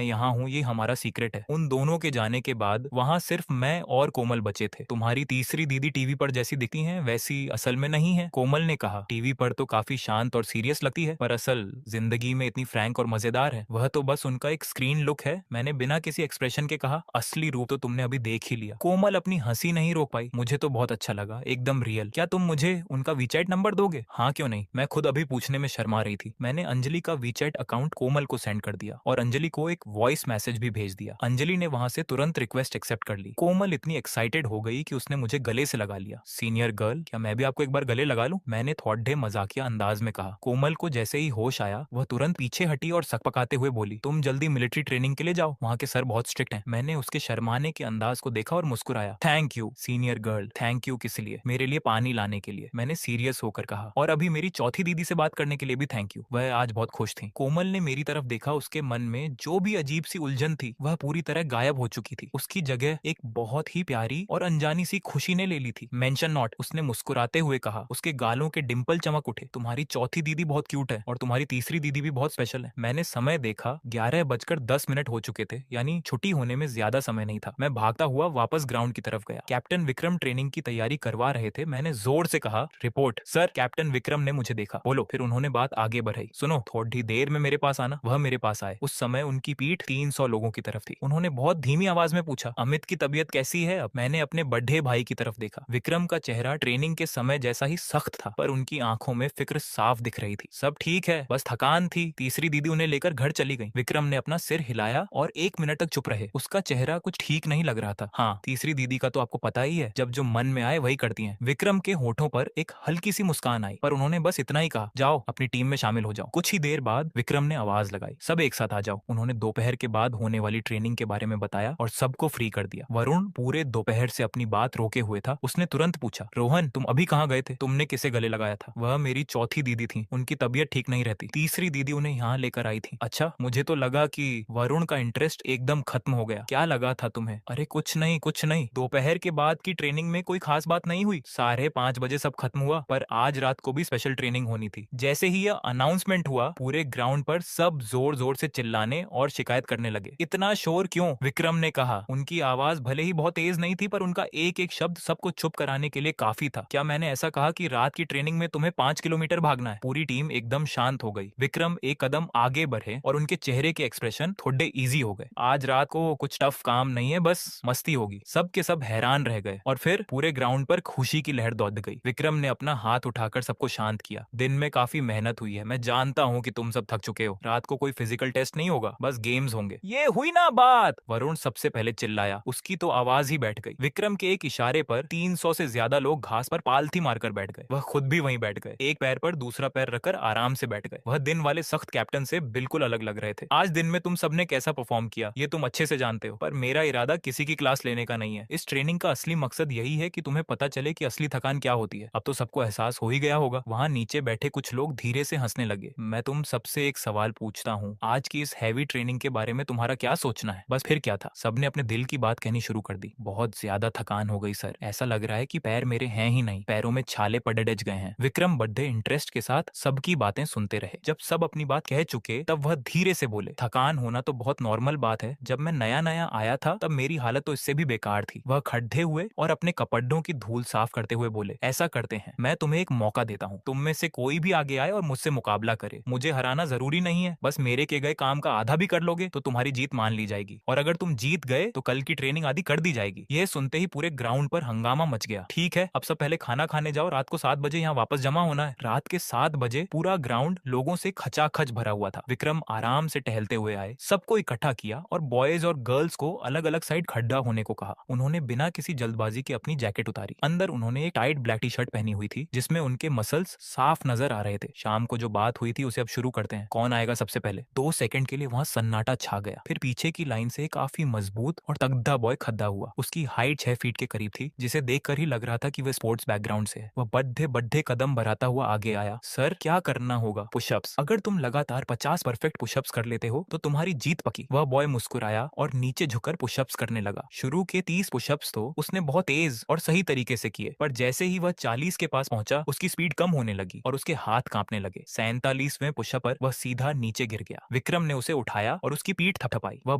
यहाँ हूँ, ये हमारा सीक्रेट है। उन दोनों के जाने के बाद वहाँ सिर्फ मैं और कोमल बचे थे। तुम्हारी तीसरी दीदी टीवी पर जैसी दिखती है वैसी असल में नहीं है, कोमल ने कहा। टीवी पर तो काफी शांत और सीरियस लगती है, पर असल जिंदगी में इतनी फ्रैंक और मजेदार है। वह तो बस उनका एक स्क्रीन लुक है। मैंने बिना किसी एक्सप्रेशन के कहा, असली रूप तो तुमने अभी देख ही लिया। कोमल अपनी हंसी नहीं रोक पाई। मुझे तो बहुत अच्छा लगा, एकदम रियल। क्या तुम मुझे उनका वीचैट नंबर दोगे? हाँ, क्यों नहीं। मैं खुद अभी पूछने में शर्मा रही थी। मैंने अंजलि का वीचैट अकाउंट कोमल को सेंड कर दिया और अंजलि को एक वॉइस मैसेज भी भेज दिया। अंजलि ने वहां से तुरंत रिक्वेस्ट एक्सेप्ट कर ली। कोमल इतनी एक्साइटेड हो गई कि उसने मुझे गले से लगा लिया। सीनियर गर्ल, क्या मैं भी आपको एक बार गले लगा लूं? मैंने थोड़े मजाकिया अंदाज में कहा। कोमल को जैसे ही होश आया वह तुरंत पीछे हटी और सकपकाते हुए बोली, तुम जल्दी मिलिट्री ट्रेनिंग के लिए जाओ, वहाँ के सर बहुत स्ट्रिक्ट हैं। मैंने उसके शर्माने के अंदाज को देखा और मुस्कुराया। Thank you senior girl. Thank you किस लिए? मेरे लिए पानी लाने के लिए, मैंने सीरियस होकर कहा। और अभी मेरी चौथी दीदी से बात करने के लिए भी थैंक यू, वह आज बहुत खुश थी। कोमल ने मेरी तरफ देखा। उसके मन में जो भी अजीब सी उलझन थी वह पूरी तरह गायब हो चुकी थी। उसकी जगह एक बहुत ही प्यारी और अनजानी सी खुशी ने ले ली थी। मेंशन नॉट, उसने मुस्कुराते हुए कहा। उसके गालों के डिंपल चमक उठे। तुम्हारी चौथी दीदी बहुत क्यूट है और तुम्हारी तीसरी दीदी भी बहुत स्पेशल है। मैंने समय देखा, 11:10 हो चुके थे, यानी छुट्टी होने में ज्यादा समय नहीं था। मैं भागता हुआ वापस ग्राउंड की तरफ गया। कैप्टन विक्रम ट्रेनिंग की तैयारी करवा रहे थे। मैंने जोर से कहा, रिपोर्ट सर। कैप्टन विक्रम ने मुझे देखा। बोलो। फिर उन्होंने बात आगे बढ़ाई। सुनो, थोड़ी देर में मेरे पास आना। वह मेरे पास आए। उस समय उनकी पीठ 300 लोगों की तरफ थी। उन्होंने बहुत धीमी आवाज में पूछा, अमित की तबीयत कैसी है अब? मैंने अपने बड्ढे भाई की तरफ देखा। विक्रम का चेहरा ट्रेनिंग के समय जैसा ही सख्त था, पर उनकी आंखों में फिक्र साफ दिख रही थी। सब ठीक है, बस थकान थी। तीसरी दीदी उन्हें लेकर घर चली गई। विक्रम ने अपना सिर हिलाया और 1 मिनट तक चुप रहे। उसका चेहरा कुछ ठीक नहीं लग रहा था। हाँ, तीसरी दीदी का तो आपको पता ही है, जब जो मन में आए वही करती हैं। विक्रम के होठों पर एक हल्की सी मुस्कान आई, पर उन्होंने बस इतना ही कहा, जाओ अपनी टीम में शामिल हो जाओ। कुछ ही देर बाद विक्रम ने आवाज लगाई, सब एक साथ आ जाओ। उन्होंने दोपहर के बाद होने वाली ट्रेनिंग के बारे में बताया और सबको फ्री कर दिया। वरुण पूरे दोपहर से अपनी बात रोके हुए था। उसने तुरंत पूछा, रोहन तुम अभी कहाँ गए थे? तुमने किसे गले लगाया था? वह मेरी चौथी दीदी थी, उनकी तबीयत ठीक नहीं रहती। तीसरी दीदी उन्हें यहाँ लेकर आई थी। अच्छा, मुझे तो लगा कि वरुण का इंटरेस्ट एकदम खत्म हो गया। क्या लगा था तुम्हें? अरे कुछ नहीं कुछ नहीं, दोपहर के बाद की ट्रेनिंग में कोई खास बात नहीं हुई। 5:30 सब खत्म हुआ, पर आज रात को भी स्पेशल ट्रेनिंग होनी थी। जैसे ही यह अनाउंसमेंट हुआ, पूरे ग्राउंड पर सब जोर जोर से चिल्लाने और शिकायत करने लगे। इतना शोर क्यों? विक्रम ने कहा। उनकी आवाज भले ही बहुत तेज नहीं थी, पर उनका एक एक शब्द सबको चुप कराने के लिए काफी था। क्या मैंने ऐसा कहा कि रात की ट्रेनिंग में तुम्हें 5 किलोमीटर भागना है? पूरी टीम एकदम शांत हो गई। विक्रम एक कदम आगे बढ़े और उनके चेहरे के एक्सप्रेशन थोड़े इजी हो गए। आज रात को कुछ टफ काम नहीं है, बस मस्ती होगी। सब के सब हैरान रह गए और फिर पूरे ग्राउंड पर खुशी की लहर दौड़ गई। विक्रम ने अपना हाथ उठाकर सबको शांत किया। दिन में काफी मेहनत हुई है, मैं जानता हूँ कि तुम सब थक चुके हो। रात को कोई फिजिकल टेस्ट नहीं होगा, बस गेम्स होंगे। ये हुई ना बात? वरुण सबसे पहले चिल्लाया। उसकी तो आवाज ही बैठ गई। विक्रम के एक इशारे पर 300 से ज्यादा लोग घास पर पालथी मारकर बैठ गए। वह खुद भी वहीं बैठ गए। एक पैर पर दूसरा पैर रखकर आराम से बैठ गए। वह दिन वाले सख्त कैप्टन से बिल्कुल अलग लग रहे थे। आज दिन में तुम सबने कैसा परफॉर्म किया ये तुम अच्छे से जानते हो, पर मेरा इरादा किसी की क्लास लेने का नहीं है। इस ट्रेनिंग का असली मकसद यही है कि तुम्हें पता चले कि असली थकान क्या होती है। अब तो सबको एहसास हो ही गया होगा। वहाँ नीचे बैठे कुछ लोग धीरे से हंसने लगे। मैं तुम सबसे एक सवाल पूछता हूँ, आज की इस हैवी ट्रेनिंग के बारे में तुम्हारा क्या सोचना है? बस फिर क्या था, सबने अपने दिल की बात कहनी शुरू कर दी। बहुत ज्यादा थकान हो गई सर, ऐसा लग रहा है कि पैर मेरे हैं ही नहीं, पैरों में छाले पड़े गए हैं। विक्रम बड़े इंटरेस्ट के साथ सबकी बातें सुनते रहे। जब सब अपनी बात कह चुके तब वह धीरे से बोले, थकान होना तो बहुत नॉर्मल बात है। जब मैं नया नया आया था तब मेरी हालत तो इससे भी बेकार थी। वह खड़े हुए और अपने कपड़ों की धूल साफ करते हुए बोले, ऐसा करते हैं, मैं तुम्हें एक मौका देता हूँ। तुम में से कोई भी आगे आए और मुझसे मुकाबला करे। मुझे हराना जरूरी नहीं है, बस मेरे के गए काम का आधा भी कर लोगे तो तुम्हारी जीत मान ली जाएगी, और अगर तुम जीत गए तो कल की ट्रेनिंग आदि कर दी जाएगी। यह सुनते ही पूरे ग्राउंड पर हंगामा मच गया। ठीक है, अब सब पहले खाना खाने जाओ, रात को 7 बजे यहाँ वापस जमा होना है। रात के 7 बजे पूरा ग्राउंड लोगों से खचाखच भरा हुआ था। विक्रम आराम से टहलते हुए आए, सबको इकट्ठा किया और बॉयज और गर्ल्स को अलग अलग साइड खड़ा होने को कहा। उन्होंने बिना किसी जल्दबाजी के अपनी जैकेट उतारी। अंदर उन्होंने एक टाइट ब्लैक टी शर्ट पहनी हुई थी जिसमें उनके मसल्स साफ नजर आ रहे थे। शाम को जो बात हुई थी उसे अब शुरू करते हैं, कौन आएगा सबसे पहले। 2 सेकंड के लिए वहां सन्नाटा छा गया। फिर पीछे की लाइन से काफी मजबूत और तगड़ा बॉय खड़ा हुआ। उसकी हाइट 6 फीट के करीब थी, जिसे देखकर ही लग रहा था कि वह स्पोर्ट्स बैकग्राउंड से है। वह बड्ढे बड्ढे कदम घबराता हुआ आगे आया। सर क्या करना होगा? पुशअप्स। अगर तुम लगातार 50 परफेक्ट पुशअप्स कर लेते हो तो तुम्हारी जीत पकी। वह बॉय मुस्कुराया और नीचे झुककर पुशअप्स करने लगा। शुरू के 30 पुशअप्स तो उसने बहुत तेज और सही तरीके से किए, पर जैसे ही वह 40 के पास पहुंचा उसकी स्पीड कम होने लगी और उसके हाथ कांपने लगे। 47वें पुशअप पर वह सीधा नीचे गिर गया। विक्रम ने उसे उठाया और उसकी पीठ थपथपाई। वह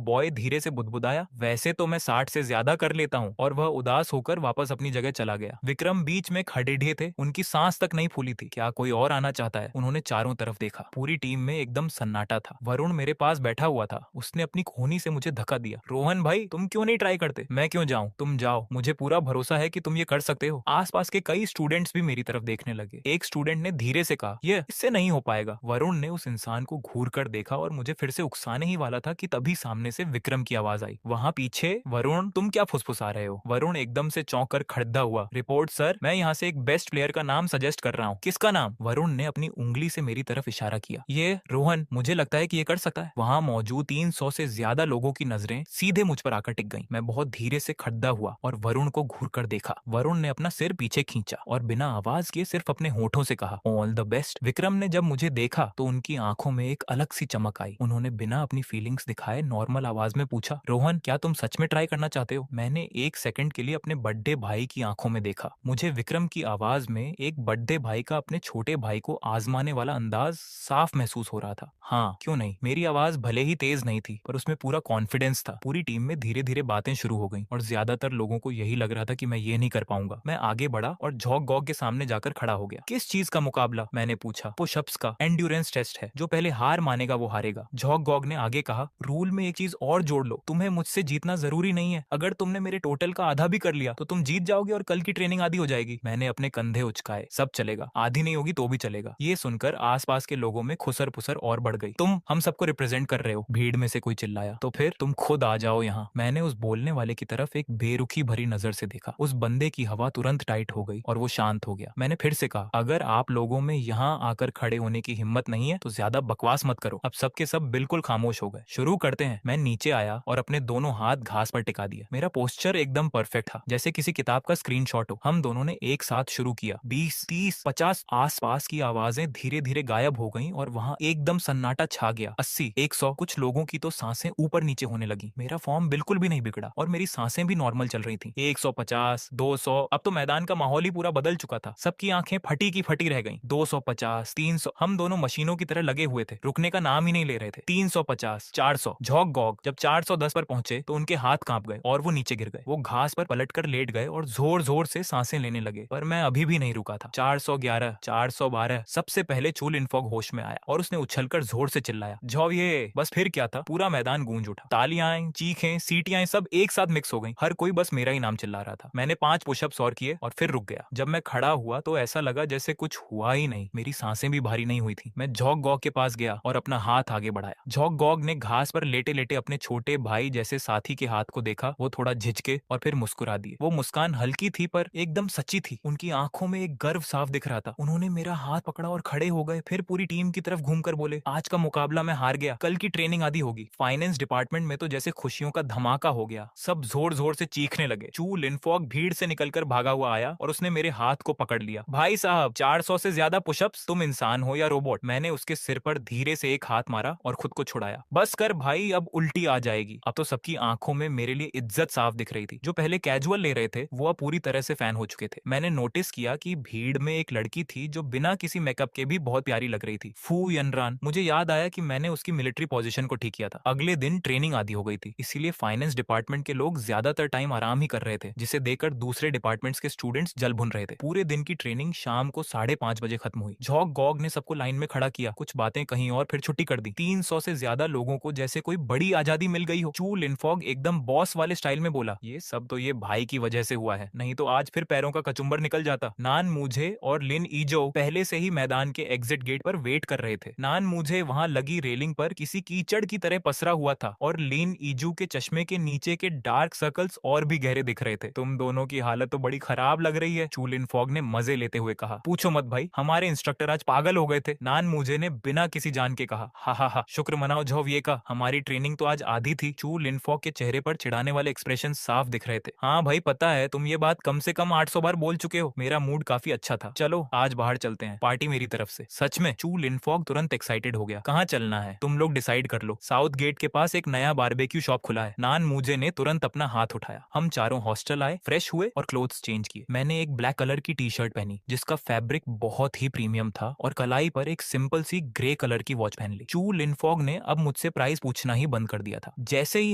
बॉय धीरे से बुदबुदाया, वैसे तो मैं 60 से ज्यादा कर लेता हूँ, और वह उदास होकर वापस अपनी जगह चला गया। विक्रम बीच में खड़े थे, उनकी सांस तक नहीं फूली थी। क्या कोई और आना चाहता है? उन्होंने चारों तरफ देखा। पूरी टीम में एकदम सन्नाटा था। वरुण मेरे पास बैठा हुआ था। उसने अपनी कोहनी से मुझे धक्का दिया। रोहन भाई, तुम क्यों नहीं ट्राई करते? मैं क्यों जाऊं? तुम जाओ, मुझे पूरा भरोसा है कि तुम ये कर सकते हो। आसपास के कई स्टूडेंट्स भी मेरी तरफ देखने लगे। एक स्टूडेंट ने धीरे से कहा, ये इससे नहीं हो पाएगा। वरुण ने उस इंसान को घूर कर देखा और मुझे फिर से उकसाने ही वाला था कि तभी सामने से विक्रम की आवाज आई, वहां पीछे। वरुण, तुम क्या फुसफुसा रहे हो? वरुण एकदम से चौंक कर खड़ा हुआ। रिपोर्ट सर, मैं यहाँ से एक बेस्ट प्लेयर का नाम सजेस्ट कर रहा हूँ। किसका नाम? वरुण ने अपनी उंगली से मेरी तरफ इशारा किया। ये रोहन, मुझे लगता है कि ये कर सकता है। वहां मौजूद 300 से ज्यादा लोगों की नजरें सीधे मुझ पर आकर टिक गईं। मैं बहुत धीरे से खड़ा हुआ और वरुण को घूर कर देखा। वरुण ने अपना सिर पीछे खींचा और बिना आवाज किए सिर्फ अपने होठों से कहा, ऑल द बेस्ट। विक्रम ने जब मुझे देखा तो उनकी आंखों में एक अलग सी चमक आई। उन्होंने बिना अपनी फीलिंग्स दिखाए नॉर्मल आवाज में पूछा, रोहन, क्या तुम सच में ट्राई करना चाहते हो? मैंने एक सेकंड के लिए अपने बड़े भाई की आंखों में देखा। मुझे विक्रम की आवाज में एक बड़े भाई का अपने छोटे भाई को आजमाने वाला अंदाज साफ महसूस हो रहा था। हाँ, क्यों नहीं। मेरी आवाज भले ही तेज नहीं थी, पर उसमें पूरा कॉन्फिडेंस था। पूरी टीम में धीरे धीरे बातें शुरू हो गई और ज्यादातर लोगों को यही लग रहा था कि मैं ये नहीं कर पाऊंगा। मैं आगे बढ़ा और झोंक गॉग के सामने जाकर खड़ा हो गया। किस चीज का मुकाबला? मैंने पूछा। पुशअप्स का। एंड्योरेंस टेस्ट है। जो पहले हार मानेगा वो हारेगा। झोंक गॉग ने आगे कहा, रूल में एक चीज और जोड़ लो, तुम्हें मुझसे जीतना जरूरी नहीं है। अगर तुमने मेरे टोटल का आधा भी कर लिया तो तुम जीत जाओगे और कल की ट्रेनिंग आधी हो जाएगी। मैंने अपने कंधे उचकाए। सब चलेगा, आधी नहीं होगी तो भी चलेगा। ये सुनकर आसपास के लोगों में खुसर पुसर और बढ़ गई। तुम हम सबको रिप्रेजेंट कर रहे हो, भीड़ में से कोई चिल्लाया। तो फिर तुम खुद आ जाओ यहाँ। मैंने उस बोलने वाले की तरफ एक बेरुखी भरी नजर से देखा। उस बंदे की हवा तुरंत टाइट हो गई और वो शांत हो गया। मैंने फिर से कहा, अगर आप लोगों में यहाँ आकर खड़े होने की हिम्मत नहीं है तो ज्यादा बकवास मत करो। अब सबके सब बिल्कुल खामोश हो गए। शुरू करते हैं। मैं नीचे आया और अपने दोनों हाथ घास पर टिका दिया। मेरा पोस्चर एकदम परफेक्ट था, जैसे किसी किताब का स्क्रीनशॉट हो। हम दोनों ने एक साथ शुरू किया। 20, 30, 50। आसपास की आवाजें धीरे धीरे गायब हो गईं और वहां एकदम सन्नाटा छा गया। 80, 100। कुछ लोगों की तो सांसें ऊपर नीचे होने लगी। मेरा फॉर्म बिल्कुल भी नहीं बिगड़ा और मेरी सांसें भी नॉर्मल चल रही थी। 150, 200। अब तो मैदान का माहौल ही पूरा बदल चुका था। सबकी आंखें फटी की फटी रह गईं। 250, 300। हम दोनों मशीनों की तरह लगे हुए थे, रुकने का नाम ही नहीं ले रहे थे। 350, 400। झोंक गॉग जब 410 पर पहुंचे तो उनके हाथ कांप गए और वो नीचे गिर गए। वो घास पर पलटकर लेट गए और जोर जोर से सांसें लेने लगे, पर मैं अभी भी नहीं रुका था। 411, 412। सबसे पहले चूल इनफॉग होश में आया और उसने उछलकर जोर से चिल्लाया, झोविये। बस फिर क्या था, पूरा मैदान गूंज उठा। तालियां, चीखें, सीटियां सब एक साथ मिक्स हो गईं। हर कोई बस मेरा ही नाम चिल्ला रहा था। मैंने 5 पुशअप्स और किए और फिर रुक गया। जब मैं खड़ा हुआ तो ऐसा लगा जैसे कुछ हुआ ही नहीं। मेरी सांसें भी भारी नहीं हुई थी। मैं झोंक गॉग के पास गया और अपना हाथ आगे बढ़ाया। झोंक गॉग ने घास पर लेटे लेटे अपने छोटे भाई जैसे साथी के हाथ को देखा। वो थोड़ा झिझके और फिर मुस्कुरा दिए। वो मुस्कान हल्की थी पर एकदम सच्ची थी। उनकी आंखों में एक गर्व साफ दिख रहा था। उन्होंने मेरा हाथ पकड़ा और खड़े हो गए। फिर पूरी टीम की तरफ घूमकर बोले, आज का मुकाबला मैं हार गया, कल की ट्रेनिंग आधी होगी। फाइनेंस डिपार्टमेंट में तो जैसे खुशियों का धमाका हो गया। सब जोर जोर से चीखने लगे। चू लिनफॉग भीड़ से निकलकर भागा हुआ आया और उसने मेरे हाथ को पकड़ लिया। भाई साहब, 400 से ज्यादा पुशअप्स, तुम इंसान हो या रोबोट? मैंने उसके सिर पर धीरे से एक हाथ मारा और खुद को छुड़ाया। बस कर भाई, अब उल्टी आ जाएगी। अब तो सबकी आंखों में मेरे लिए इज्जत साफ दिख रही थी। जो पहले कैजुअल ले रहे थे वो अब पूरी तरह से फैन हो चुके थे। मैंने नोटिस किया कि भीड़ में एक लड़की थी जो बिना किसी मेकअप के भी बहुत प्यारी लग रही थी, फू यनरान। मुझे याद आया कि मैंने उसकी मिलिट्री पोजीशन को ठीक किया था। अगले दिन ट्रेनिंग आदि हो गई थी, इसीलिए फाइनेंस डिपार्टमेंट के लोग ज्यादातर टाइम आराम ही कर रहे थे, जिसे देखकर दूसरे डिपार्टमेंट्स के स्टूडेंट्स जल भुन रहे थे। पूरे दिन की ट्रेनिंग शाम को 5:30 बजे खत्म हुई। झोंक गॉग ने सबको लाइन में खड़ा किया, कुछ बातें कहीं और फिर छुट्टी कर दी। 300 से ज्यादा लोगों को जैसे कोई बड़ी आजादी मिल गई हो। चू लिनफॉग एकदम बॉस वाले स्टाइल में बोला, ये सब तो ये भाई की वजह से हुआ है, नहीं तो आज फिर पैरों का कचुम्बर निकल जाता। नान मुझे और लिन ईजो पहले से ही मैदान के एग्जिट गेट पर वेट कर रहे थे। नान मुझे वहां लगी रेलिंग पर किसी कीचड़ की तरह पसरा हुआ था और लिन ईजू के चश्मे के नीचे के डार्क सर्कल्स और भी गहरे दिख रहे थे। तुम दोनों की हालत तो बड़ी खराब लग रही है, चू लिनफॉग ने मजे लेते हुए कहा। पूछो मत भाई, हमारे इंस्ट्रक्टर आज पागल हो गए थे, नान मुझे ने बिना किसी जान के कहा। हा हा हा, शुक्र मनाओ झोविये का, हमारी ट्रेनिंग तो आज आधी थी। चू लिनफॉग के चेहरे पर चिढ़ाने वाले एक्सप्रेशन साफ दिख रहे थे। हाँ भाई, पता है तुम ये बात कम से कम 800 बार बोल चुके हो। मेरा मूड काफी अच्छा था। चलो चलो आज बाहर चलते हैं, पार्टी मेरी तरफ से। सच में? चू लिनफॉग तुरंत एक्साइटेड हो गया। कहाँ चलना है? तुम लोग डिसाइड कर लो। साउथ गेट के पास एक नया बारबेक्यू शॉप खुला है। नान मूजे ने तुरंत अपना हाथ उठाया। हम चारों हॉस्टल आए, फ्रेश हुए और क्लोथ्स चेंज किए। मैंने एक ब्लैक कलर की टी शर्ट पहनी जिसका फैब्रिक बहुत ही प्रीमियम था और कलाई पर एक सिंपल सी ग्रे कलर की वॉच पहन ली। चू लिनफॉग ने अब मुझसे प्राइस पूछना ही बंद कर दिया था। जैसे ही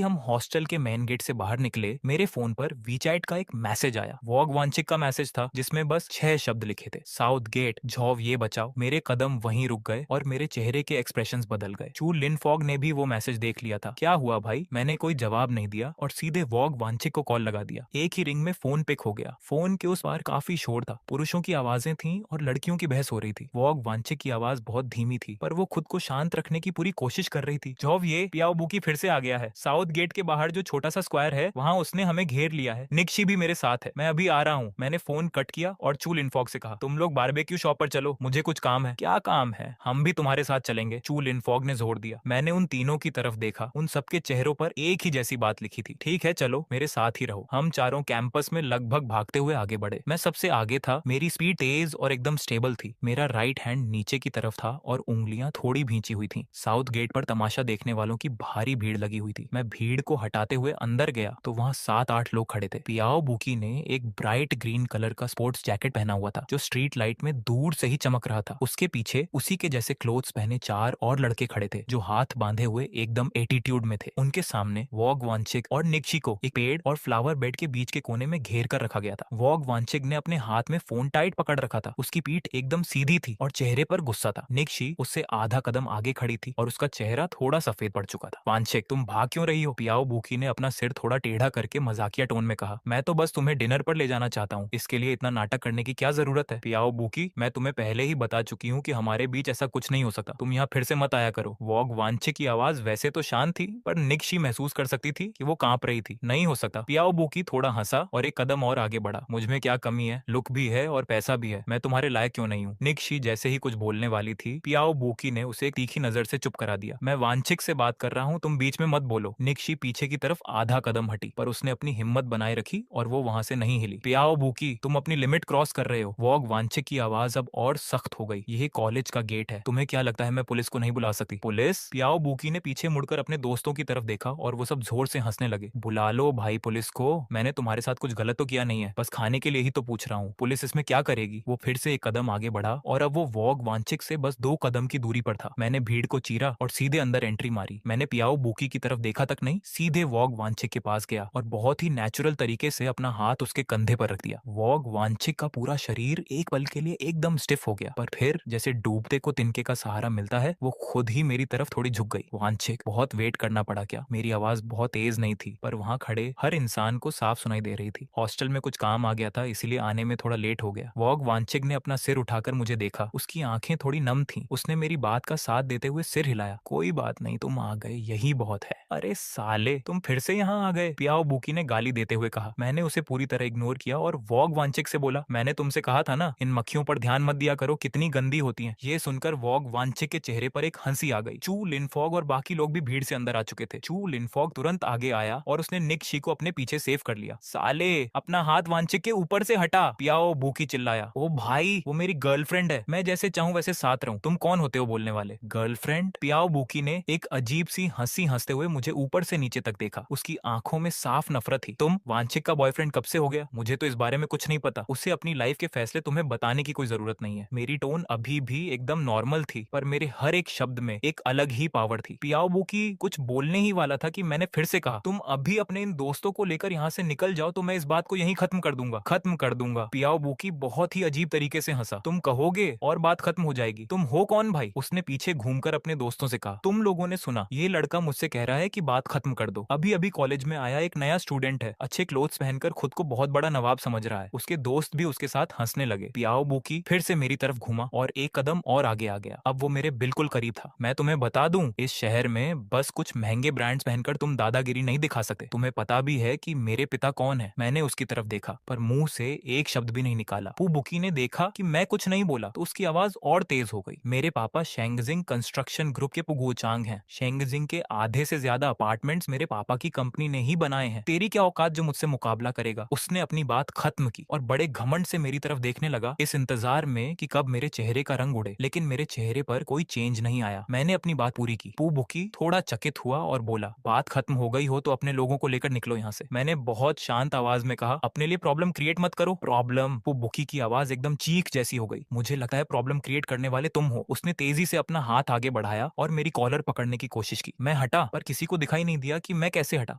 हम हॉस्टल के मेन गेट से बाहर निकले, मेरे फोन पर वीचैट का एक मैसेज आया। वॉग वांचिक का मैसेज था जिसमें बस 6 शब्द लिखे थे, साउथ गेट, झॉव ये बचाओ। मेरे कदम वहीं रुक गए और मेरे चेहरे के एक्सप्रेशंस बदल गए। चू लिनफॉग ने भी वो मैसेज देख लिया था। क्या हुआ भाई? मैंने कोई जवाब नहीं दिया और सीधे वॉग वांचिक को कॉल लगा दिया। एक ही रिंग में फोन पिक हो गया। फोन के उस पार काफी शोर था, पुरुषों की आवाजें थीं और लड़कियों की बहस हो रही थी। वॉग वांचिक की आवाज बहुत धीमी थी पर वो खुद को शांत रखने की पूरी कोशिश कर रही थी। झॉव ये पियाओ बुकी फिर से आ गया है। साउथ गेट के बाहर जो छोटा सा स्क्वायर है वहाँ उसने हमें घेर लिया है। निक्शी भी मेरे साथ है। मैं अभी आ रहा हूँ। मैंने फोन कट किया और चू लिनफॉग से कहा, तुम लोग बारबेक्यू शॉप पर चलो, मुझे कुछ काम है। क्या काम है? हम भी तुम्हारे साथ चलेंगे, चू लिनफॉग ने जोर दिया। मैंने उन तीनों की तरफ देखा। उन सबके चेहरों पर एक ही जैसी बात लिखी थी, ठीक है चलो मेरे साथ ही रहो। हम चारों कैंपस में लगभग भागते हुए आगे बढ़े। मैं सबसे आगे था। मेरी स्पीड तेज और एकदम स्टेबल थी। मेरा राइट हैंड नीचे की तरफ था और उंगलियां थोड़ी भींची हुई थी। साउथ गेट पर तमाशा देखने वालों की भारी भीड़ लगी हुई थी। मैं भीड़ को हटाते हुए अंदर गया तो वहाँ 7-8 लोग खड़े थे। पियाओ बुकी ने एक ब्राइट ग्रीन कलर का स्पोर्ट्स जैकेट पहना हुआ था जो स्ट्रीट लाइट में दूर से ही चमक रहा था। उसके पीछे उसी के जैसे क्लोथ्स पहने 4 और लड़के खड़े थे जो हाथ बांधे हुए एकदम एटीट्यूड में थे। उनके सामने वॉग वांचिक और निक्शी को एक पेड़ और फ्लावर बेड के बीच के कोने में घेर कर रखा गया था। वॉग वांचिक ने अपने हाथ में फोन टाइट पकड़ रखा था। उसकी पीठ एकदम सीधी थी और चेहरे पर गुस्सा था। निक्शी उससे आधा कदम आगे खड़ी थी और उसका चेहरा थोड़ा सफेद पड़ चुका था। वांचिक, तुम भाग क्यों रही हो? पियाओ बुकी ने अपना सिर थोड़ा टेढ़ा करके मजाकिया टोन में कहा। मैं तो बस तुम्हें डिनर पर ले जाना चाहता हूँ, इसके लिए इतना नाटक करने की क्या जरूरत है? पियाओ बुकी, मैं तुम्हें पहले ही बता चुकी हूँ कि हमारे बीच ऐसा कुछ नहीं हो सकता। तुम यहाँ फिर से मत आया करो। वॉग वांचिक की आवाज वैसे तो शांत थी पर निक्शी महसूस कर सकती थी कि वो कांप रही थी। नहीं हो सकता। पियाओ बुकी थोड़ा हंसा और एक कदम और आगे बढ़ा। मुझमें क्या कमी है? लुक भी है और पैसा भी है। मैं तुम्हारे लायक क्यों नहीं हूँ? निक्शी जैसे ही कुछ बोलने वाली थी, पियाओ बुकी ने उसे एक तीखी नजर से चुप करा दिया। मैं वांचिक से बात कर रहा हूँ, तुम बीच में मत बोलो। निक्शी पीछे की तरफ आधा कदम हटी पर उसने अपनी हिम्मत बनाए रखी और वो वहां से नहीं हिली। पियाओ बुकी, तुम अपनी लिमिट क्रॉस कर रहे हो। वॉग वांचिक की आवाज अब और सख्त हो गई। यह कॉलेज का गेट है। तुम्हें क्या लगता है मैं पुलिस को नहीं बुला सकती? पुलिस? पियाओ बुकी ने पीछे मुड़कर अपने दोस्तों की तरफ देखा और वो सब जोर से हंसने लगे। बुला लो भाई पुलिस को। मैंने तुम्हारे साथ कुछ गलत तो किया नहीं है, बस खाने के लिए ही तो पूछ रहा हूँ। पुलिस इसमें क्या करेगी? वो फिर से एक कदम आगे बढ़ा और अब वो वॉग वांचिक से बस 2 कदम की दूरी पर था। मैंने भीड़ को चीरा और सीधे अंदर एंट्री मारी। मैंने पियाओ बुकी की तरफ देखा तक नहीं, सीधे वॉग वांचिक के पास गया और बहुत ही नेचुरल तरीके से अपना हाथ उसके कंधे पर रख दिया। वॉग वांचिक का पूरा शरीर एक पल के लिए एकदम स्टिफ हो गया पर फिर जैसे डूबते को तिनके का सहारा मिलता है, वो खुद ही मेरी तरफ थोड़ी झुक गई। वांचिक, बहुत वेट करना पड़ा क्या? मेरी आवाज बहुत तेज नहीं थी पर वहां खड़े हर इंसान को साफ सुनाई दे रही थी। हॉस्टल में कुछ काम आ गया था इसीलिए आने में थोड़ा लेट हो गया। वॉग वांचिक ने अपना सिर उठाकर मुझे देखा। उसकी आंखें थोड़ी नम थीं। उसने मेरी बात का साथ देते हुए सिर हिलाया। कोई बात नहीं, तुम आ गए, यही बहुत है। अरे साले, तुम फिर से यहाँ आ गए, पियाओ बुकी ने गाली देते हुए कहा। मैंने उसे पूरी तरह इग्नोर किया और वॉग वांचिक से बोला, मैंने तुमसे कहा था ना इन मक्खियों पर ध्यान मत दिया करो, कितनी गंदी होती हैं। ये सुनकर वॉग वांचिक के चेहरे पर एक हंसी आ गई। चू लिनफॉग और बाकी लोग भी भीड़ से अंदर आ चुके थे। चू लिनफॉग तुरंत आगे आया और उसने निक्शी को अपने पीछे सेव कर लिया। साले, अपना हाथ वांचिक के ऊपर से हटा, पियाओ बुकी चिल्लाया। ओ भाई, वो मेरी गर्लफ्रेंड है, मैं जैसे चाहूं वैसे साथ रहूं। तुम कौन होते हो बोलने वाले? गर्लफ्रेंड? पियाओ बुकी ने एक अजीब सी हंसी हंसते हुए मुझे ऊपर से नीचे तक देखा। उसकी आंखों में साफ नफरत थी। तुम वांचिक का बॉयफ्रेंड कब से हो गया? मुझे तो इस बारे में कुछ नहीं पता। उसे अपनी लाइफ के फैसले तुम्हें बताने की कोई जरूरत नहीं है। मेरी टोन अभी भी एकदम नॉर्मल थी पर मेरे हर एक शब्द में एक अलग ही पावर थी। पियाओ बुकी कुछ बोलने ही वाला था कि मैंने फिर से कहा, तुम अभी अपने इन दोस्तों को लेकर यहाँ से निकल जाओ तो मैं इस बात को यहीं खत्म कर दूंगा। खत्म कर दूंगा। पियाओ बुकी बहुत ही अजीब तरीके से हंसा। तुम कहोगे और बात खत्म हो जाएगी। तुम हो कौन भाई? उसने पीछे घूमकर अपने दोस्तों से कहा। तुम लोगों ने सुना, ये लड़का मुझसे कह रहा है कि बात खत्म कर दो। अभी अभी कॉलेज में आया एक नया स्टूडेंट है, अच्छे क्लोथ्स पहनकर खुद को बहुत बड़ा नवाब समझ रहा है। उसके दोस्त भी उसके साथ हंसने लगे। पियाओ बुकी फिर से मेरी तरफ घूमा और एक कदम और आगे आ गया। अब वो मेरे बिल्कुल करीब था। मैं तुम्हें बता दूं, इस शहर में बस कुछ महंगे ब्रांड्स पहनकर तुम दादागिरी नहीं दिखा सकते। तुम्हें पता भी है कि मेरे पिता कौन है। मैंने उसकी तरफ देखा पर मुंह से एक शब्द भी नहीं निकाला। पू बुकी ने देखा कि मैं कुछ नहीं बोला तो उसकी आवाज और तेज हो गई। मेरे पापा शेंगजिंग कंस्ट्रक्शन ग्रुप के पुगुचांग हैं। शेंगजिंग के आधे से ज्यादा अपार्टमेंट्स मेरे पापा की कंपनी ने ही बनाए हैं। तेरी क्या औकात जो मुझसे मुकाबला करेगा? उसने अपनी बात खत्म की और बड़े घमंड से मेरी तरफ देखने लगा रहा इस इंतजार में कि कब मेरे चेहरे का रंग उड़े, लेकिन मेरे चेहरे पर कोई चेंज नहीं आया। मैंने अपनी बात पूरी की। पू बुकी थोड़ा चकित हुआ और बोला, बात खत्म हो गई हो तो अपने लोगों को लेकर निकलो यहाँ से। मैंने बहुत शांत आवाज में कहा, अपने लिए प्रॉब्लम क्रिएट मत करो। प्रॉब्लम? पू बुकी की आवाज एकदम चीख जैसी हो गई। मुझे लगता है प्रॉब्लम क्रिएट करने वाले तुम हो। उसने तेजी से अपना हाथ आगे बढ़ाया और मेरी कॉलर पकड़ने की कोशिश की। मैं हटा, पर किसी को दिखाई नहीं दिया कि मैं कैसे हटा।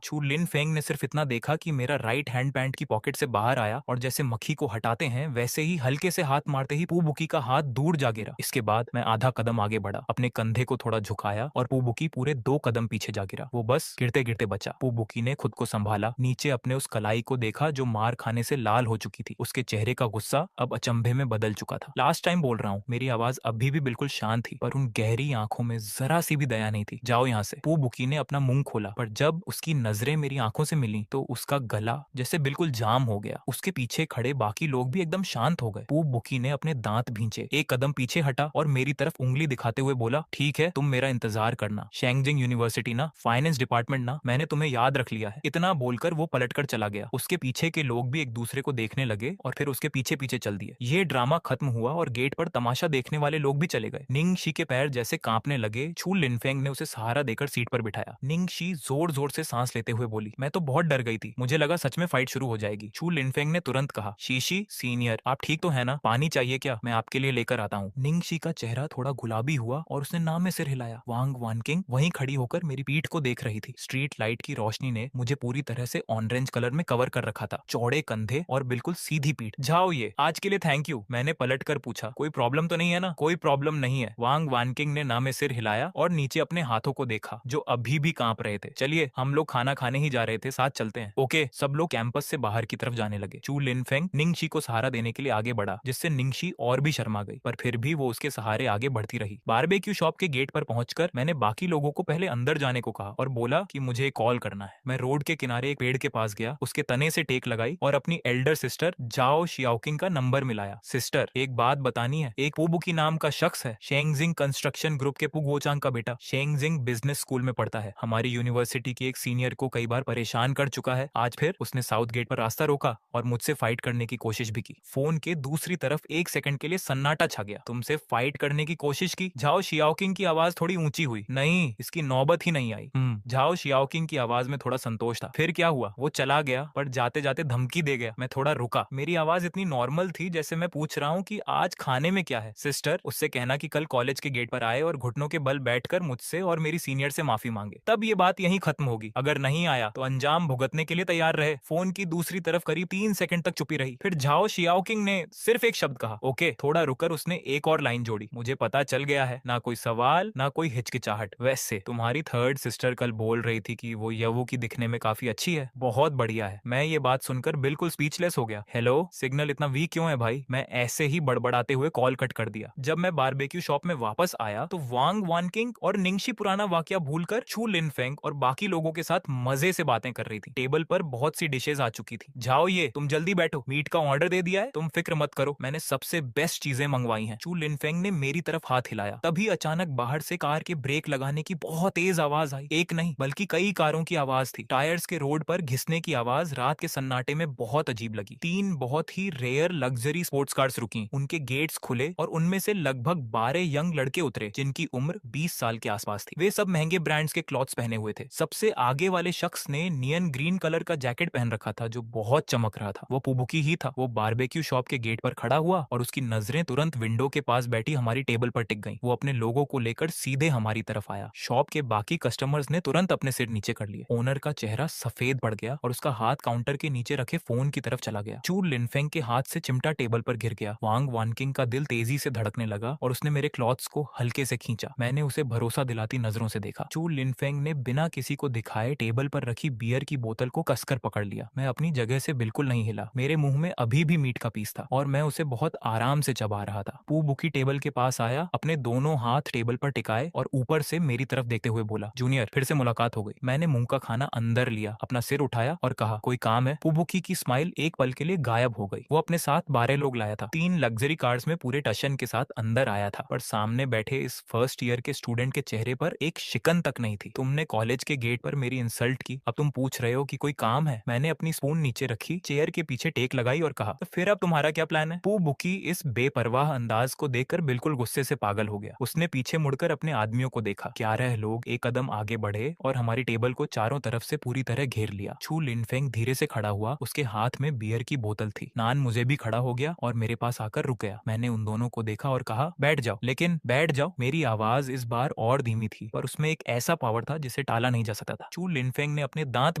छू लिन फेंग ने सिर्फ इतना देखा कि मेरा राइट हैंड पैंट की पॉकेट से बाहर आया और जैसे मक्खी को हटाते हैं वैसे ही हल्के से हाथ मारते ही पू बुकी का हाथ दूर जा गिरा। इसके बाद मैं आधा कदम आगे बढ़ा, अपने कंधे को थोड़ा झुकाया और पू बुकी पूरे 2 कदम पीछे जा गिरा। वो बस गिरते गिरते बचा। पू बुकी ने खुद को संभाला, नीचे अपने उस कलाई को देखा जो मार खाने से लाल हो चुकी थी। उसके चेहरे का गुस्सा अब अचंभे में बदल चुका था। लास्ट टाइम बोल रहा हूँ, मेरी आवाज अभी भी बिल्कुल शांत थी, पर उन गहरी आंखों में जरा सी भी दया नहीं थी। जाओ यहाँ से। पू बुकी ने अपना मुंह खोला, पर जब उसकी नजरें मेरी आंखों से मिली तो उसका गला जैसे बिल्कुल जाम हो गया। उसके पीछे खड़े बाकी लोग भी एकदम शांत हो गए। पू बुकी ने अपने दांत भींचे, एक कदम पीछे हटा और मेरी तरफ उंगली दिखाते हुए बोला, ठीक है, तुम मेरा इंतजार करना। शेंगजिंग यूनिवर्सिटी ना, फाइनेंस डिपार्टमेंट ना, मैंने तुम्हें याद रख लिया है। इतना बोलकर वो पलटकर चला गया। उसके पीछे के लोग भी एक दूसरे को देखने लगे और फिर उसके पीछे पीछे चल दिए। ये ड्रामा खत्म हुआ और गेट पर तमाशा देखने वाले लोग भी चले गए। निंग शी के पैर जैसे कांपने लगे। छू लिनफेंग ने उसे सहारा देकर सीट पर बिठाया। निंग शी जोर जोर से सांस लेते हुए बोली, मैं तो बहुत डर गई थी, मुझे लगा सच में फाइट शुरू हो जाएगी। छू लिनफेंग ने तुरंत कहा, शीशी सीनियर, आप ठीक तो है ना? पानी चाहिए क्या? मैं आपके लिए लेकर आता हूँ। निंग शी का चेहरा थोड़ा गुलाबी हुआ और उसने नाम में सिर हिलाया। वांग वानकिंग वहीं खड़ी होकर मेरी पीठ को देख रही थी। स्ट्रीट लाइट की रोशनी ने मुझे पूरी तरह से ऑरेंज कलर में कवर कर रखा था। चौड़े कंधे और बिल्कुल सीधी पीठ। जाओ ये, आज के लिए थैंक यू। मैंने पलट कर पूछा, कोई प्रॉब्लम तो नहीं है ना? कोई प्रॉब्लम नहीं है। वांग वानकिंग ने ना में सिर हिलाया और नीचे अपने हाथों को देखा जो अभी भी कांप रहे थे। चलिए, हम लोग खाना खाने ही जा रहे थे, साथ चलते हैं। ओके। सब लोग कैंपस से बाहर की तरफ जाने लगे। चू लिनफेंग निंगशी को सहारा देने के लिए आगे बढ़ा, जिससे निंगशी और भी शर्मा गई, पर फिर भी वो उसके सहारे आगे बढ़ती रही। बारबेक्यू शॉप के गेट पर पहुंचकर मैंने बाकी लोगों को पहले अंदर जाने को कहा और बोला कि मुझे कॉल करना है। मैं रोड के किनारे एक पेड़ के पास गया, उसके तने से टेक लगाई और अपनी एल्डर सिस्टर जाओ शियाओकिंग का नंबर मिलाया। सिस्टर, एक बात बतानी है। एक पुबुकी नाम का शख्स है, शेंगजिंग कंस्ट्रक्शन ग्रुप के पुगवोचांग का बेटा। शेंगजिंग बिजनेस स्कूल में पढ़ता है, हमारी यूनिवर्सिटी के एक सीनियर को कई बार परेशान कर चुका है। आज फिर उसने साउथ गेट पर रास्ता रोका और मुझसे फाइट करने की कोशिश भी की। फोन के दूसरी तरफ एक सेकंड के लिए सन्नाटा छा गया। तुमसे फाइट करने की कोशिश की? झाओ शियाओकिंग की आवाज थोड़ी ऊंची हुई। नहीं, इसकी नौबत ही नहीं आई। झाओ शियाओकिंग की आवाज में थोड़ा संतोष था। फिर क्या हुआ? वो चला गया, पर जाते जाते धमकी दे गया। मैं थोड़ा रुका। मेरी आवाज इतनी नॉर्मल थी जैसे मैं पूछ रहा हूँ कि आज खाने में क्या है। सिस्टर, उससे कहना कि कल कॉलेज के गेट पर आए और घुटनों के बल बैठकर मुझसे और मेरी सीनियर से माफी मांगे, तब ये बात यहीं खत्म होगी। अगर नहीं आया तो अंजाम भुगतने के लिए तैयार रहे। फोन की दूसरी तरफ करीब 3 सेकंड तक चुपी रही। फिर झाओ शियाओकिंग ने सिर्फ एक शब्द कहा, ओके। थोड़ा रुकर उसने एक और लाइन जोड़ी, मुझे पता चल गया है, ना कोई सवाल ना कोई हिचकिचाहट। वैसे तुम्हारी थर्ड सिस्टर कल बोल रही थी कि वो यवू की दिखने में काफी अच्छी है। बहुत बढ़िया है। मैं ये बात सुनकर बिल्कुल स्पीचलेस हो गया। हेलो, सिग्नल इतना वीक क्यों है भाई? मैं ऐसे ही बड़बड़ाते हुए कॉल कट कर दिया। जब मैं बारबेक्यू शॉप में वापस आया तो वांग वानकिंग और निंगशी पुराना वाकया भूलकर छू लिनफेंग और बाकी लोगों के साथ मजे से बातें कर रही थी। टेबल पर बहुत सी डिशेज आ चुकी थी। जाओ ये, तुम जल्दी बैठो, मीट का ऑर्डर दे दिया है, तुम फिक्र मत करो, मैंने सबसे बेस्ट चीजें मंगवाई हैं। चू लिनफेंग ने मेरी तरफ हाथ हिलाया। तभी अचानक बाहर से कार के ब्रेक लगाने की बहुत तेज आवाज आई। एक नहीं बल्कि कई कारों की आवाज थी। टायर्स के रोड पर घिसने की आवाज रात के सन्नाटे में बहुत अजीब लगी। 3 बहुत ही रेयर लग्जरी स्पोर्ट्स कार्स रुकी, उनके गेट्स खुले और उनमें से लगभग 12 यंग लड़के उतरे जिनकी उम्र 20 साल के आसपास थी। वे सब महंगे ब्रांड्स के क्लॉथ्स पहने हुए थे। सबसे आगे वाले शख्स ने नियन ग्रीन कलर का जैकेट पहन रखा था जो बहुत चमक रहा था। वो पुबुकी ही था। वो बारबेक्यू शॉप के गेट पर खड़ा हुआ और उसकी नजरें तुरंत विंडो के पास बैठी हमारी टेबल पर टिक गईं। वो अपने लोगों को लेकर सीधे हमारी तरफ आया। शॉप के बाकी कस्टमर्स ने तुरंत अपने सिर नीचे कर लिए। ओनर का चेहरा सफेद पड़ गया और उसका हाथ काउंटर के नीचे रखे फोन की तरफ चला गया। चू लिनफेंग के हाथ से चिमटा टेबल पर गिर गया। वांग वानकिंग का दिल तेजी से धड़कने लगा और उसने मेरे क्लॉथ्स को हल्के से खींचा। मैंने उसे भरोसा दिलाती नजरों से देखा। चू लिनफेंग ने बिना किसी को दिखाए टेबल पर रखी बियर की बोतल को कसकर पकड़ लिया। मैं अपनी जगह से बिल्कुल नहीं हिला। मेरे मुंह में अभी भी मीट का पीस था और मैं उसे बहुत आराम से चबा रहा था। पू बुकी टेबल के पास आया, अपने दोनों हाथ टेबल पर टिकाए और ऊपर से मेरी तरफ देखते हुए बोला, जूनियर, फिर से मुलाकात हो गई। मैंने मुंह का खाना अंदर लिया, अपना सिर उठाया और कहा, कोई काम है? पू बुकी की स्माइल एक पल के लिए गायब हो गई। वो अपने साथ 12 लोग लाया था। 3 लग्जरी कार्स में पूरे टशन के साथ अंदर आया था, पर सामने बैठे इस फर्स्ट ईयर के स्टूडेंट के चेहरे पर एक शिकन तक नहीं थी। तुमने कॉलेज के गेट पर मेरी इंसल्ट की, अब तुम पूछ रहे हो कि कोई काम है? मैंने अपनी स्पून नीचे रखी, चेयर के पीछे टेक लगाई और कहा, तो फिर अब तुम्हारा क्या प्लान प्लान है? पू बुकी इस बेपरवाह अंदाज को देखकर बिल्कुल गुस्से से पागल हो गया। उसने पीछे मुड़कर अपने आदमियों को देखा। 11 लोग एक कदम आगे बढ़े और हमारी टेबल को चारों तरफ से पूरी तरह घेर लिया। छू लिनफेंग धीरे से खड़ा हुआ, उसके हाथ में बियर की बोतल थी। नान मुझे भी खड़ा हो गया और मेरे पास आकर रुक गया। मैंने उन दोनों को देखा और कहा, बैठ जाओ। लेकिन बैठ जाओ, मेरी आवाज इस बार और धीमी थी, पर उसमें एक ऐसा पावर था जिसे टाला नहीं जा सकता था। चू लिनफेंग ने अपने दांत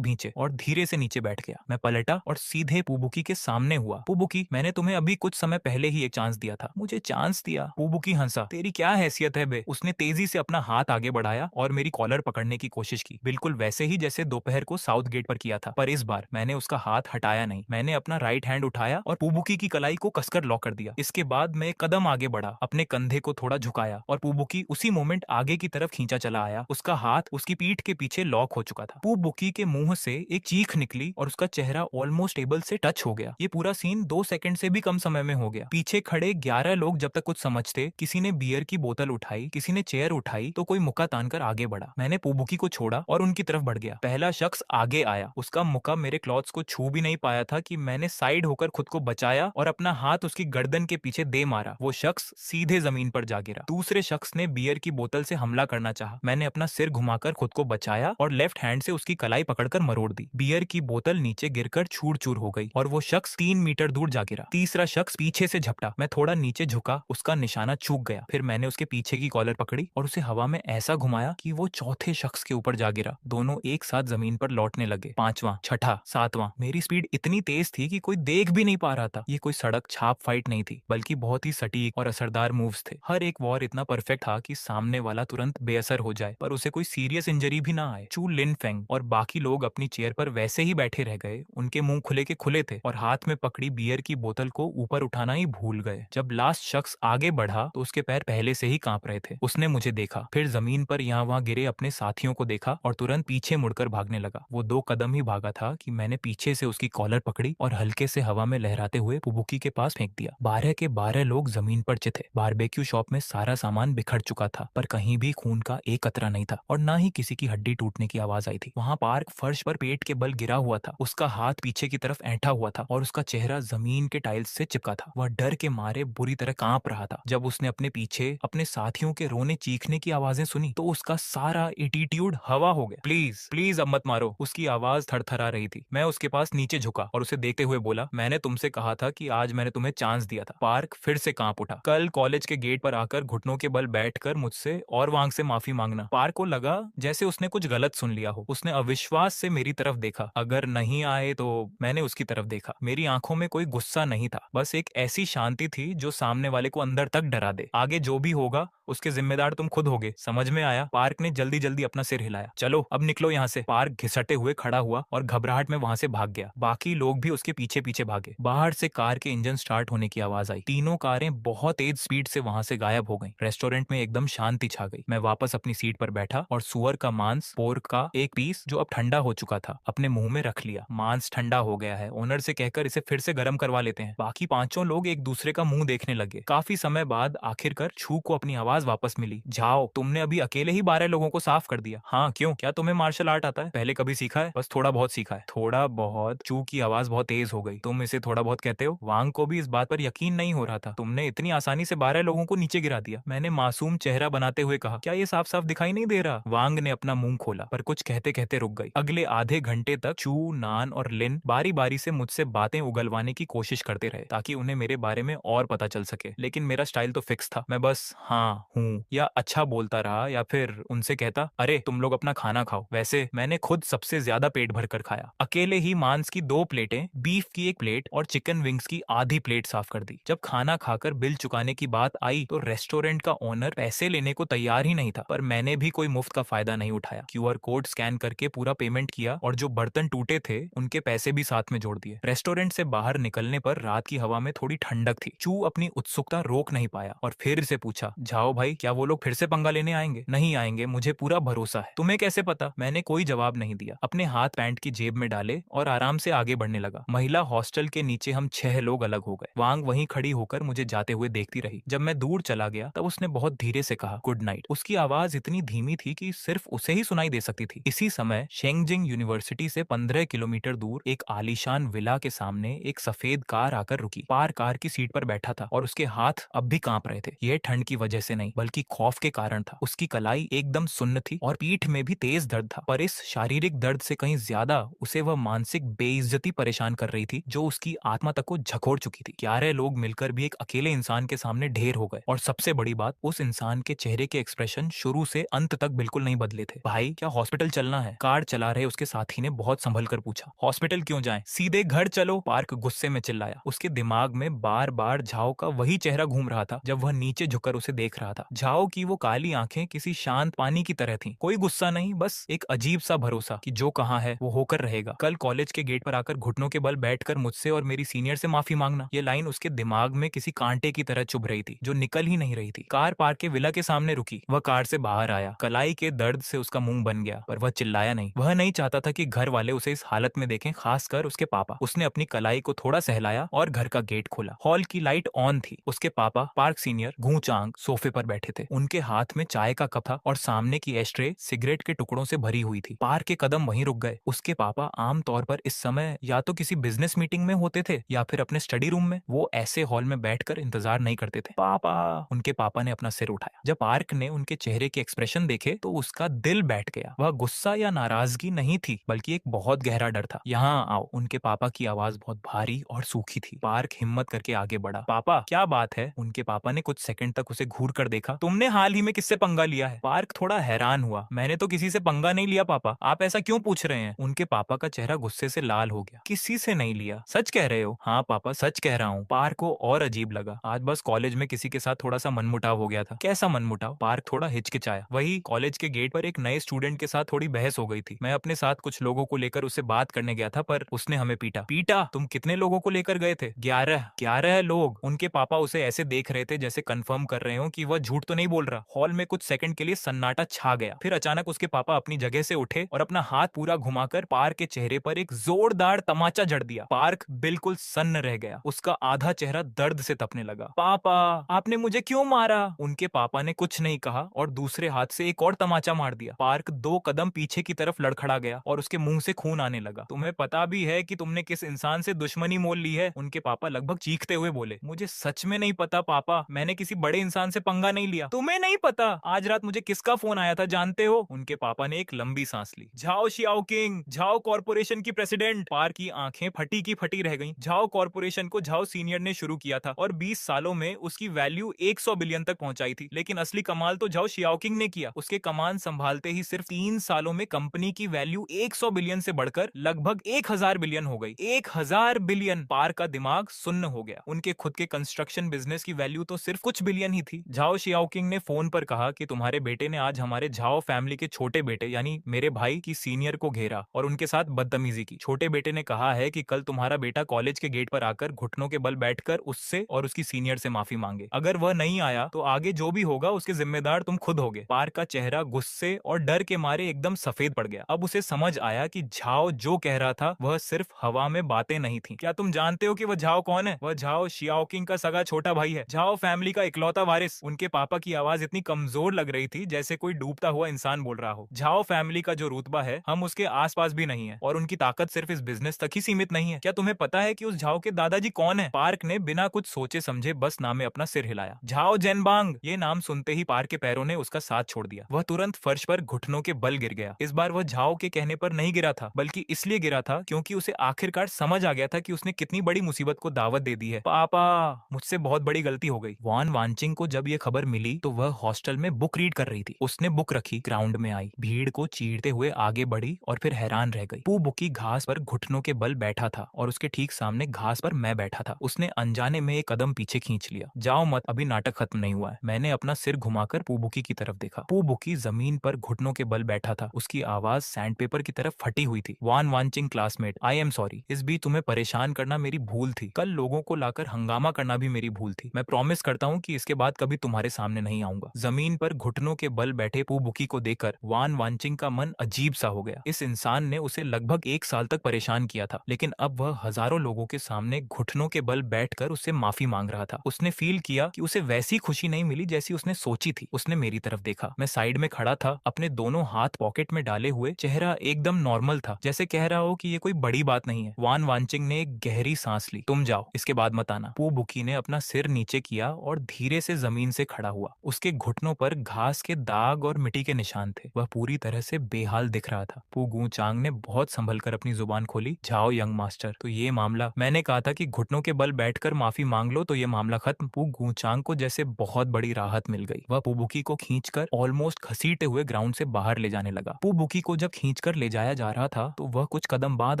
भींचे और धीरे से नीचे बैठ गया। मैं पलटा और सीधे पुबुकी के सामने हुआ। पुबुकी, मैंने तुम्हें अभी कुछ समय पहले ही एक चांस दिया था। मुझे चांस दिया? पुबुकी हंसा। तेरी क्या हैसियत है बे? उसने तेजी से अपना हाथ आगे बढ़ाया और मेरी कॉलर पकड़ने की कोशिश की, बिल्कुल वैसे ही जैसे दोपहर को साउथ गेट पर किया था। पर इस बार मैंने उसका हाथ हटाया नहीं। मैंने अपना राइट हैंड उठाया और पुबुकी की कलाई को कसकर लॉक कर दिया। इसके बाद मैं एक कदम आगे बढ़ा, अपने कंधे को थोड़ा झुकाया और पुबुकी उसी मोमेंट आगे की तरफ खींचा चला आया। उसका हाथ उसकी पीठ के पीछे लॉक हो चुका था। पुबुकी के मुंह से एक चीख निकली और उसका चेहरा ऑलमोस्ट टेबल से टच हो गया। ये पूरा सीन 2 सेकंड से भी कम समय में हो गया। पीछे खड़े 11 लोग जब तक कुछ समझते, किसी ने बियर की बोतल उठाई, किसी ने चेयर उठाई, तो कोई मुक्का तानकर आगे बढ़ा। मैंने पुबुकी को छोड़ा और उनकी तरफ बढ़ गया। पहला शख्स आगे आया। उसका मुक्का मेरे क्लॉथ्स को छू भी नहीं पाया था कि मैंने साइड होकर खुद को बचाया और अपना हाथ उसकी गर्दन के पीछे दे मारा। वो शख्स सीधे जमीन पर जा गिरा। दूसरे शख्स ने बियर की बोतल से हमला करना चाहा। मैंने अपना सिर घुमाकर खुद को बचाया और लेफ्ट हैंड से उसकी कलाई पकड़कर मरोड़ दी। बियर की बोतल नीचे गिरकर चूर चूर हो गई और वो शख्स 3 मीटर दूर जा गिरा। तीसरा शख्स पीछे से झपटा। मैं थोड़ा नीचे झुका, उसका निशाना चूक गया। फिर मैंने उसके पीछे की कॉलर पकड़ी और उसे हवा में ऐसा घुमाया कि वो चौथे शख्स के ऊपर जा गिरा। दोनों एक साथ जमीन पर लौटने लगे। 5वां, छठा, 7वां। मेरी स्पीड इतनी तेज थी कि कोई देख भी नहीं पा रहा था। ये कोई सड़क छाप फाइट नहीं थी, बल्कि बहुत ही सटीक और असरदार मूव्स थे। हर एक वॉर इतना परफेक्ट था कि सामने वाला तुरंत बेअसर हो जाए, पर उसे कोई सीरियस इंजरी भी ना आए। चू लिनफेंग और बाकी लोग अपनी चेयर पर वैसे ही बैठे रह गए। उनके मुंह खुले के खुले थे और हाथ में पकड़ी बियर की बोतल को ऊपर उठाना ही भूल गए। जब लास्ट शख्स आगे बढ़ा तो उसके पैर पहले से ही कांप रहे थे। उसने मुझे देखा, फिर जमीन पर यहाँ वहां गिरे अपने साथियों को देखा और तुरंत पीछे मुड़कर भागने लगा। वो 2 कदम ही भागा था कि मैंने पीछे से उसकी कॉलर पकड़ी और हल्के से हवा में लहराते हुए पुबुकी के पास फेंक दिया। 12 के 12 लोग जमीन पर चिते। बारबेक्यू शॉप में सारा सामान बिखर चुका था, पर कहीं भी खून का एक कतरा नहीं था और ना ही किसी की हड्डी टूटने की आवाज आई थी। वहां पार्क फर्श पर पेट के बल गिरा हुआ था। उसका हाथ पीछे की तरफ ऐंठा हुआ था और उसका चेहरा जमीन के टाइल्स से चिपका था। वह डर के मारे बुरी तरह कांप रहा था। जब उसने अपने पीछे अपने साथियों के रोने चीखने की आवाजें सुनी तो उसका सारा एटीट्यूड हवा हो गया। प्लीज प्लीज अब मत मारो। उसकी आवाज थरथरा रही थी। मैं उसके पास नीचे झुका और उसे देखते हुए बोला, मैंने तुमसे कहा था कि आज मैंने तुम्हें चांस दिया था। पार्क फिर से कांप उठा। कल कॉलेज के गेट पर आकर घुटनों के बल बैठकर मुझसे और वांग से माफी मांगना। पार्क को लगा जैसे उसने कुछ गलत सुन लिया हो। उसने अविश्वास से मेरी तरफ देखा। अगर नहीं आए तो मैंने उसकी तरफ देखा। मेरी आंखों में कोई गुस्सा नहीं था, बस एक ऐसी शांति थी जो सामने वाले को अंदर तक डरा दे। आगे जो भी होगा उसके जिम्मेदार तुम खुद होगे, समझ में आया? पार्क ने जल्दी जल्दी अपना सिर हिलाया। चलो अब निकलो यहाँ से। पार्क घिसटे हुए खड़ा हुआ और घबराहट में वहां से भाग गया। बाकी लोग भी उसके पीछे पीछे भागे। बाहर से कार के इंजन स्टार्ट होने की आवाज आई। तीनों कारें बहुत तेज स्पीड से वहां से गायब हो गईं। रेस्टोरेंट में एकदम शांति छा गई। मैं वापस अपनी सीट पर बैठा और सुअर का मांस, पोर्क का एक पीस जो अब ठंडा हो चुका था, अपने मुंह में रख लिया। मांस ठंडा हो गया है, ओनर से कहकर इसे फिर से गर्म करवा लेते हैं। बाकी 5 लोग एक दूसरे का मुंह देखने लगे। काफी समय बाद आखिरकार छू को अपनी आवाज वापस मिली। जाओ, तुमने अभी अकेले ही 12 लोगों को साफ कर दिया। हाँ, क्यों? क्या तुम्हें मार्शल आर्ट आता है? पहले कभी सीखा है? बस थोड़ा बहुत सीखा है। थोड़ा बहुत? चू की आवाज बहुत तेज हो गई। तुम इसे थोड़ा बहुत कहते हो? वांग को भी इस बात पर यकीन नहीं हो रहा था। तुमने इतनी आसानी से 12 लोगों को नीचे गिरा दिया। मैंने मासूम चेहरा बनाते हुए कहा, क्या ये साफ साफ दिखाई नहीं दे रहा? वांग ने अपना मुंह खोला, पर कुछ कहते कहते रुक गई। अगले आधे घंटे तक चू, नान और लिन बारी बारी से मुझसे बातें उगलवाने की कोशिश करते रहे ताकि उन्हें मेरे बारे में और पता चल सके। लेकिन मेरा स्टाइल तो फिक्स था। मैं बस हाँ, हूँ या अच्छा बोलता रहा या फिर उनसे कहता, अरे तुम लोग अपना खाना खाओ। वैसे मैंने खुद सबसे ज्यादा पेट भर कर खाया। अकेले ही मांस की 2 प्लेटें, बीफ की 1 प्लेट और चिकन विंग्स की आधी प्लेट साफ कर दी। जब खाना खाकर बिल चुकाने की बात आई तो रेस्टोरेंट का ओनर पैसे लेने को तैयार ही नहीं था, पर मैंने भी कोई मुफ्त का फायदा नहीं उठाया। QR कोड स्कैन करके पूरा पेमेंट किया और जो बर्तन टूटे थे उनके पैसे भी साथ में जोड़ दिए। रेस्टोरेंट से बाहर निकलने पर रात की हवा में थोड़ी ठंडक थी। चू अपनी उत्सुकता रोक नहीं पाया और फिर से पूछा, जाओ भाई भाई, क्या वो लोग फिर से पंगा लेने आएंगे? नहीं आएंगे, मुझे पूरा भरोसा है। तुम्हें कैसे पता? मैंने कोई जवाब नहीं दिया, अपने हाथ पैंट की जेब में डाले और आराम से आगे बढ़ने लगा। महिला हॉस्टल के नीचे हम 6 लोग अलग हो गए। वांग वहीं खड़ी होकर मुझे जाते हुए देखती रही। जब मैं दूर चला गया तब उसने बहुत धीरे से कहा गुड नाइट। उसकी आवाज इतनी धीमी थी कि सिर्फ उसे ही सुनाई दे सकती थी। इसी समय शेंगजिंग यूनिवर्सिटी से 15 किलोमीटर दूर एक आलीशान विला के सामने एक सफेद कार आकर रुकी। पार कार की सीट पर बैठा था और उसके हाथ अब भी कांप रहे थे। यह ठंड की वजह से नहीं बल्कि खौफ के कारण था। उसकी कलाई एकदम सुन्न थी और पीठ में भी तेज दर्द था, पर इस शारीरिक दर्द से कहीं ज्यादा उसे वह मानसिक बेइज्जती परेशान कर रही थी जो उसकी आत्मा तक को झकोड़ चुकी थी। 11 लोग मिलकर भी एक अकेले इंसान के सामने ढेर हो गए और सबसे बड़ी बात, उस इंसान के चेहरे के एक्सप्रेशन शुरू से अंत तक बिल्कुल नहीं बदले थे। भाई, क्या हॉस्पिटल चलना है? कार चला रहे उसके साथी ने बहुत संभल कर पूछा। हॉस्पिटल क्यों जाएं? सीधे घर चलो, पार्क गुस्से में चिल्लाया। उसके दिमाग में बार बार झाओ का वही चेहरा घूम रहा था जब वह नीचे झुककर उसे देख रहा था। झाओ की वो काली आंखें किसी शांत पानी की तरह थीं। कोई गुस्सा नहीं, बस एक अजीब सा भरोसा कि जो कहा है वो होकर रहेगा। कल कॉलेज के गेट पर आकर घुटनों के बल बैठकर मुझसे और मेरी सीनियर से माफी मांगना। ये लाइन उसके दिमाग में किसी कांटे की तरह चुभ रही थी जो निकल ही नहीं रही थी। कार पार्क के विला के सामने रुकी। वह कार से बाहर आया। कलाई के दर्द से उसका मुंह बन गया, पर वह चिल्लाया नहीं। वह नहीं चाहता था कि घर वाले उसे इस हालत में देखें, खासकर उसके पापा। उसने अपनी कलाई को थोड़ा सहलाया और घर का गेट खोला। हॉल की लाइट ऑन थी। उसके पापा पार्क सीनियर घूचांग सोफे पर बैठे थे। उनके हाथ में चाय का कप था और सामने की एस्ट्रे सिगरेट के टुकड़ों से भरी हुई थी। पार्क के कदम वहीं रुक गए। उसके पापा आमतौर पर इस समय या तो किसी बिजनेस मीटिंग में होते थे या फिर अपने स्टडी रूम में। वो ऐसे हॉल में बैठकर इंतजार नहीं करते थे। पापा, उनके पापा ने अपना सिर उठाया। जब पार्क ने उनके चेहरे के एक्सप्रेशन देखे तो उसका दिल बैठ गया। वह गुस्सा या नाराजगी नहीं थी बल्कि एक बहुत गहरा डर था। यहाँ आओ, उनके पापा की आवाज बहुत भारी और सूखी थी। पार्क हिम्मत करके आगे बढ़ा। पापा, क्या बात है? उनके पापा ने कुछ सेकंड तक उसे घूर कर देखा। तुमने हाल ही में किससे पंगा लिया है? पार्क थोड़ा हैरान हुआ। मैंने तो किसी से पंगा नहीं लिया पापा, आप ऐसा क्यों पूछ रहे हैं? उनके पापा का चेहरा गुस्से से लाल हो गया। किसी से नहीं लिया? सच कह रहे हो? हाँ पापा, सच कह रहा हूँ। पार्क को और अजीब लगा। आज बस कॉलेज में किसी के साथ थोड़ा सा मनमुटाव हो गया था। कैसा मनमुटाव? पार्क थोड़ा हिचकिचाया। वही कॉलेज के गेट पर एक नए स्टूडेंट के साथ थोड़ी बहस हो गई थी। मैं अपने साथ कुछ लोगों को लेकर उससे बात करने गया था, पर उसने हमें पीटा। पीटा? तुम कितने लोगों को लेकर गए थे? 11 लोग। उनके पापा उसे ऐसे देख रहे थे जैसे कंफर्म कर रहे हो कि वह झूठ तो नहीं बोल रहा। हॉल में कुछ सेकंड के लिए सन्नाटा छा गया। फिर अचानक उसके पापा अपनी जगह से उठे और अपना हाथ पूरा घुमाकर पार्क के चेहरे पर एक जोरदार तमाचा जड़ दिया। पार्क बिल्कुल सन्न रह गया। उसका आधा चेहरा दर्द से तपने लगा। पापा, आपने मुझे क्यों मारा? उनके पापा ने कुछ नहीं कहा और दूसरे हाथ से एक और तमाचा मार दिया। पार्क 2 कदम पीछे की तरफ लड़खड़ा गया और उसके मुंह से खून आने लगा। तुम्हें पता भी है कि तुमने किस इंसान से दुश्मनी मोल ली है? उनके पापा लगभग चीखते हुए बोले। मुझे सच में नहीं पता पापा, मैंने किसी बड़े इंसान से पंगा नहीं लिया। तुम्हें नहीं पता? आज रात मुझे किसका फोन आया था जानते हो? उनके पापा ने एक लंबी सांस ली। झाओ शियाओकिंग, झाओ कॉर्पोरेशन की प्रेसिडेंट। पार्क की आंखें फटी की फटी रह गईं। झाओ कॉर्पोरेशन को झाओ सीनियर ने शुरू किया था और 20 सालों में उसकी वैल्यू 100 बिलियन तक पहुंचाई थी। लेकिन असली कमाल तो झाओ शियाओकिंग ने किया। उसके कमान संभालते ही सिर्फ 3 सालों में कंपनी की वैल्यू 100 बिलियन से बढ़कर लगभग 1000 बिलियन हो गई। 1000 बिलियन! पार्क का दिमाग सुन्न हो गया। उनके खुद के कंस्ट्रक्शन बिजनेस की वैल्यू तो सिर्फ कुछ बिलियन ही थी। झाओ शियाओकिंग ने फोन पर कहा कि तुम्हारे बेटे ने आज हमारे झाओ फैमिली के छोटे बेटे यानी मेरे भाई की सीनियर को घेरा और उनके साथ बदतमीजी की। छोटे बेटे ने कहा है कि कल तुम्हारा बेटा कॉलेज के गेट पर आकर घुटनों के बल बैठकर उससे और उसकी सीनियर से माफी मांगे। अगर वह नहीं आया तो आगे जो भी होगा उसके जिम्मेदार तुम खुद होगे। पार्क का चेहरा गुस्से और डर के मारे एकदम सफेद पड़ गया। अब उसे समझ आया कि झाओ जो कह रहा था वह सिर्फ हवा में बातें नहीं थी। क्या तुम जानते हो कि वह झाओ कौन है? वह झाओ शियाओकिंग का सगा छोटा भाई है, झाओ फैमिली का इकलौता वारिस। उनके पापा की आवाज इतनी कमजोर लग रही थी जैसे कोई डूबता हुआ इंसान बोल रहा हो। झाओ फैमिली का जो रुतबा है हम उसके आसपास भी नहीं है और उनकी ताकत सिर्फ इस बिजनेस तक ही सीमित नहीं है। क्या तुम्हें पता है कि उस झाओ के दादाजी कौन है? पार्क ने बिना कुछ सोचे समझे बस नाम में अपना सिर हिलाया। झाओ जेनबांग। ये नाम सुनते ही पार्क के पैरों ने उसका साथ छोड़ दिया। वह तुरंत फर्श पर घुटनों के बल गिर गया। इस बार वह झाओ के कहने पर नहीं गिरा था बल्कि इसलिए गिरा था क्योंकि उसे आखिरकार समझ आ गया था कि उसने कितनी बड़ी मुसीबत को दावत दे दी है। पापा, मुझसे बहुत बड़ी गलती हो गई। वान वांचिंग को जब यह खबर मिली तो वह हॉस्टल में बुक रीड कर रही थी। उसने बुक रखी, ग्राउंड में आई, भीड़ को चीरते हुए आगे बढ़ी और फिर हैरान रह गई। पू बुकी घास पर घुटनों के बल बैठा था और उसके ठीक सामने घास पर मैं बैठा था। उसने अनजाने में एक कदम पीछे खींच लिया। जाओ मत, अभी नाटक खत्म नहीं हुआ है। मैंने अपना सिर घुमाकर पू बुकी की तरफ देखा। पू बुकी जमीन पर घुटनों के बल बैठा था। उसकी आवाज सैंडपेपर की तरफ फटी हुई थी। वान वांचिंग क्लासमेट, आई एम सॉरी। इस बीच तुम्हें परेशान करना मेरी भूल थी। कल लोगों को लाकर हंगामा करना भी मेरी भूल थी। मैं प्रॉमिस करता हूँ कि इसके बाद कभी तुम्हारे तुम्हारे सामने नहीं आऊंगा। जमीन पर घुटनों के बल बैठे पू बुकी को देखकर वान वांचिंग का मन अजीब सा हो गया। इस इंसान ने उसे लगभग 1 साल तक परेशान किया था, लेकिन अब वह हजारों लोगों के सामने घुटनों के बल बैठकर उससे माफी मांग रहा था। उसने फील किया कि उसे वैसी खुशी नहीं मिली जैसी उसने सोची थी। उसने मेरी तरफ देखा। मैं साइड में खड़ा था, अपने दोनों हाथ पॉकेट में डाले हुए, चेहरा एकदम नॉर्मल था, जैसे कह रहा हो कि ये कोई बड़ी बात नहीं है। वान वांचिंग ने एक गहरी सांस ली। तुम जाओ, इसके बाद मत आना। पू बुकी ने अपना सिर नीचे किया और धीरे से जमीन से खड़ा हुआ। उसके घुटनों पर घास के दाग और मिट्टी के निशान थे। वह पूरी तरह से बेहाल दिख रहा था। पू गू चांग ने बहुत संभल कर अपनी जुबान खोली। जाओ यंग मास्टर, तो ये मामला, मैंने कहा था कि घुटनों के बल बैठकर माफी मांग लो तो ये मामला खत्म। पू गू चांग को जैसे बहुत बड़ी राहत मिल गई। वह पू बुकी को खींचकर ऑलमोस्ट घसीटते हुए ग्राउंड से बाहर ले जाने लगा। पू बुकी को जब खींचकर ले जाया जा रहा था तो वह कुछ कदम बाद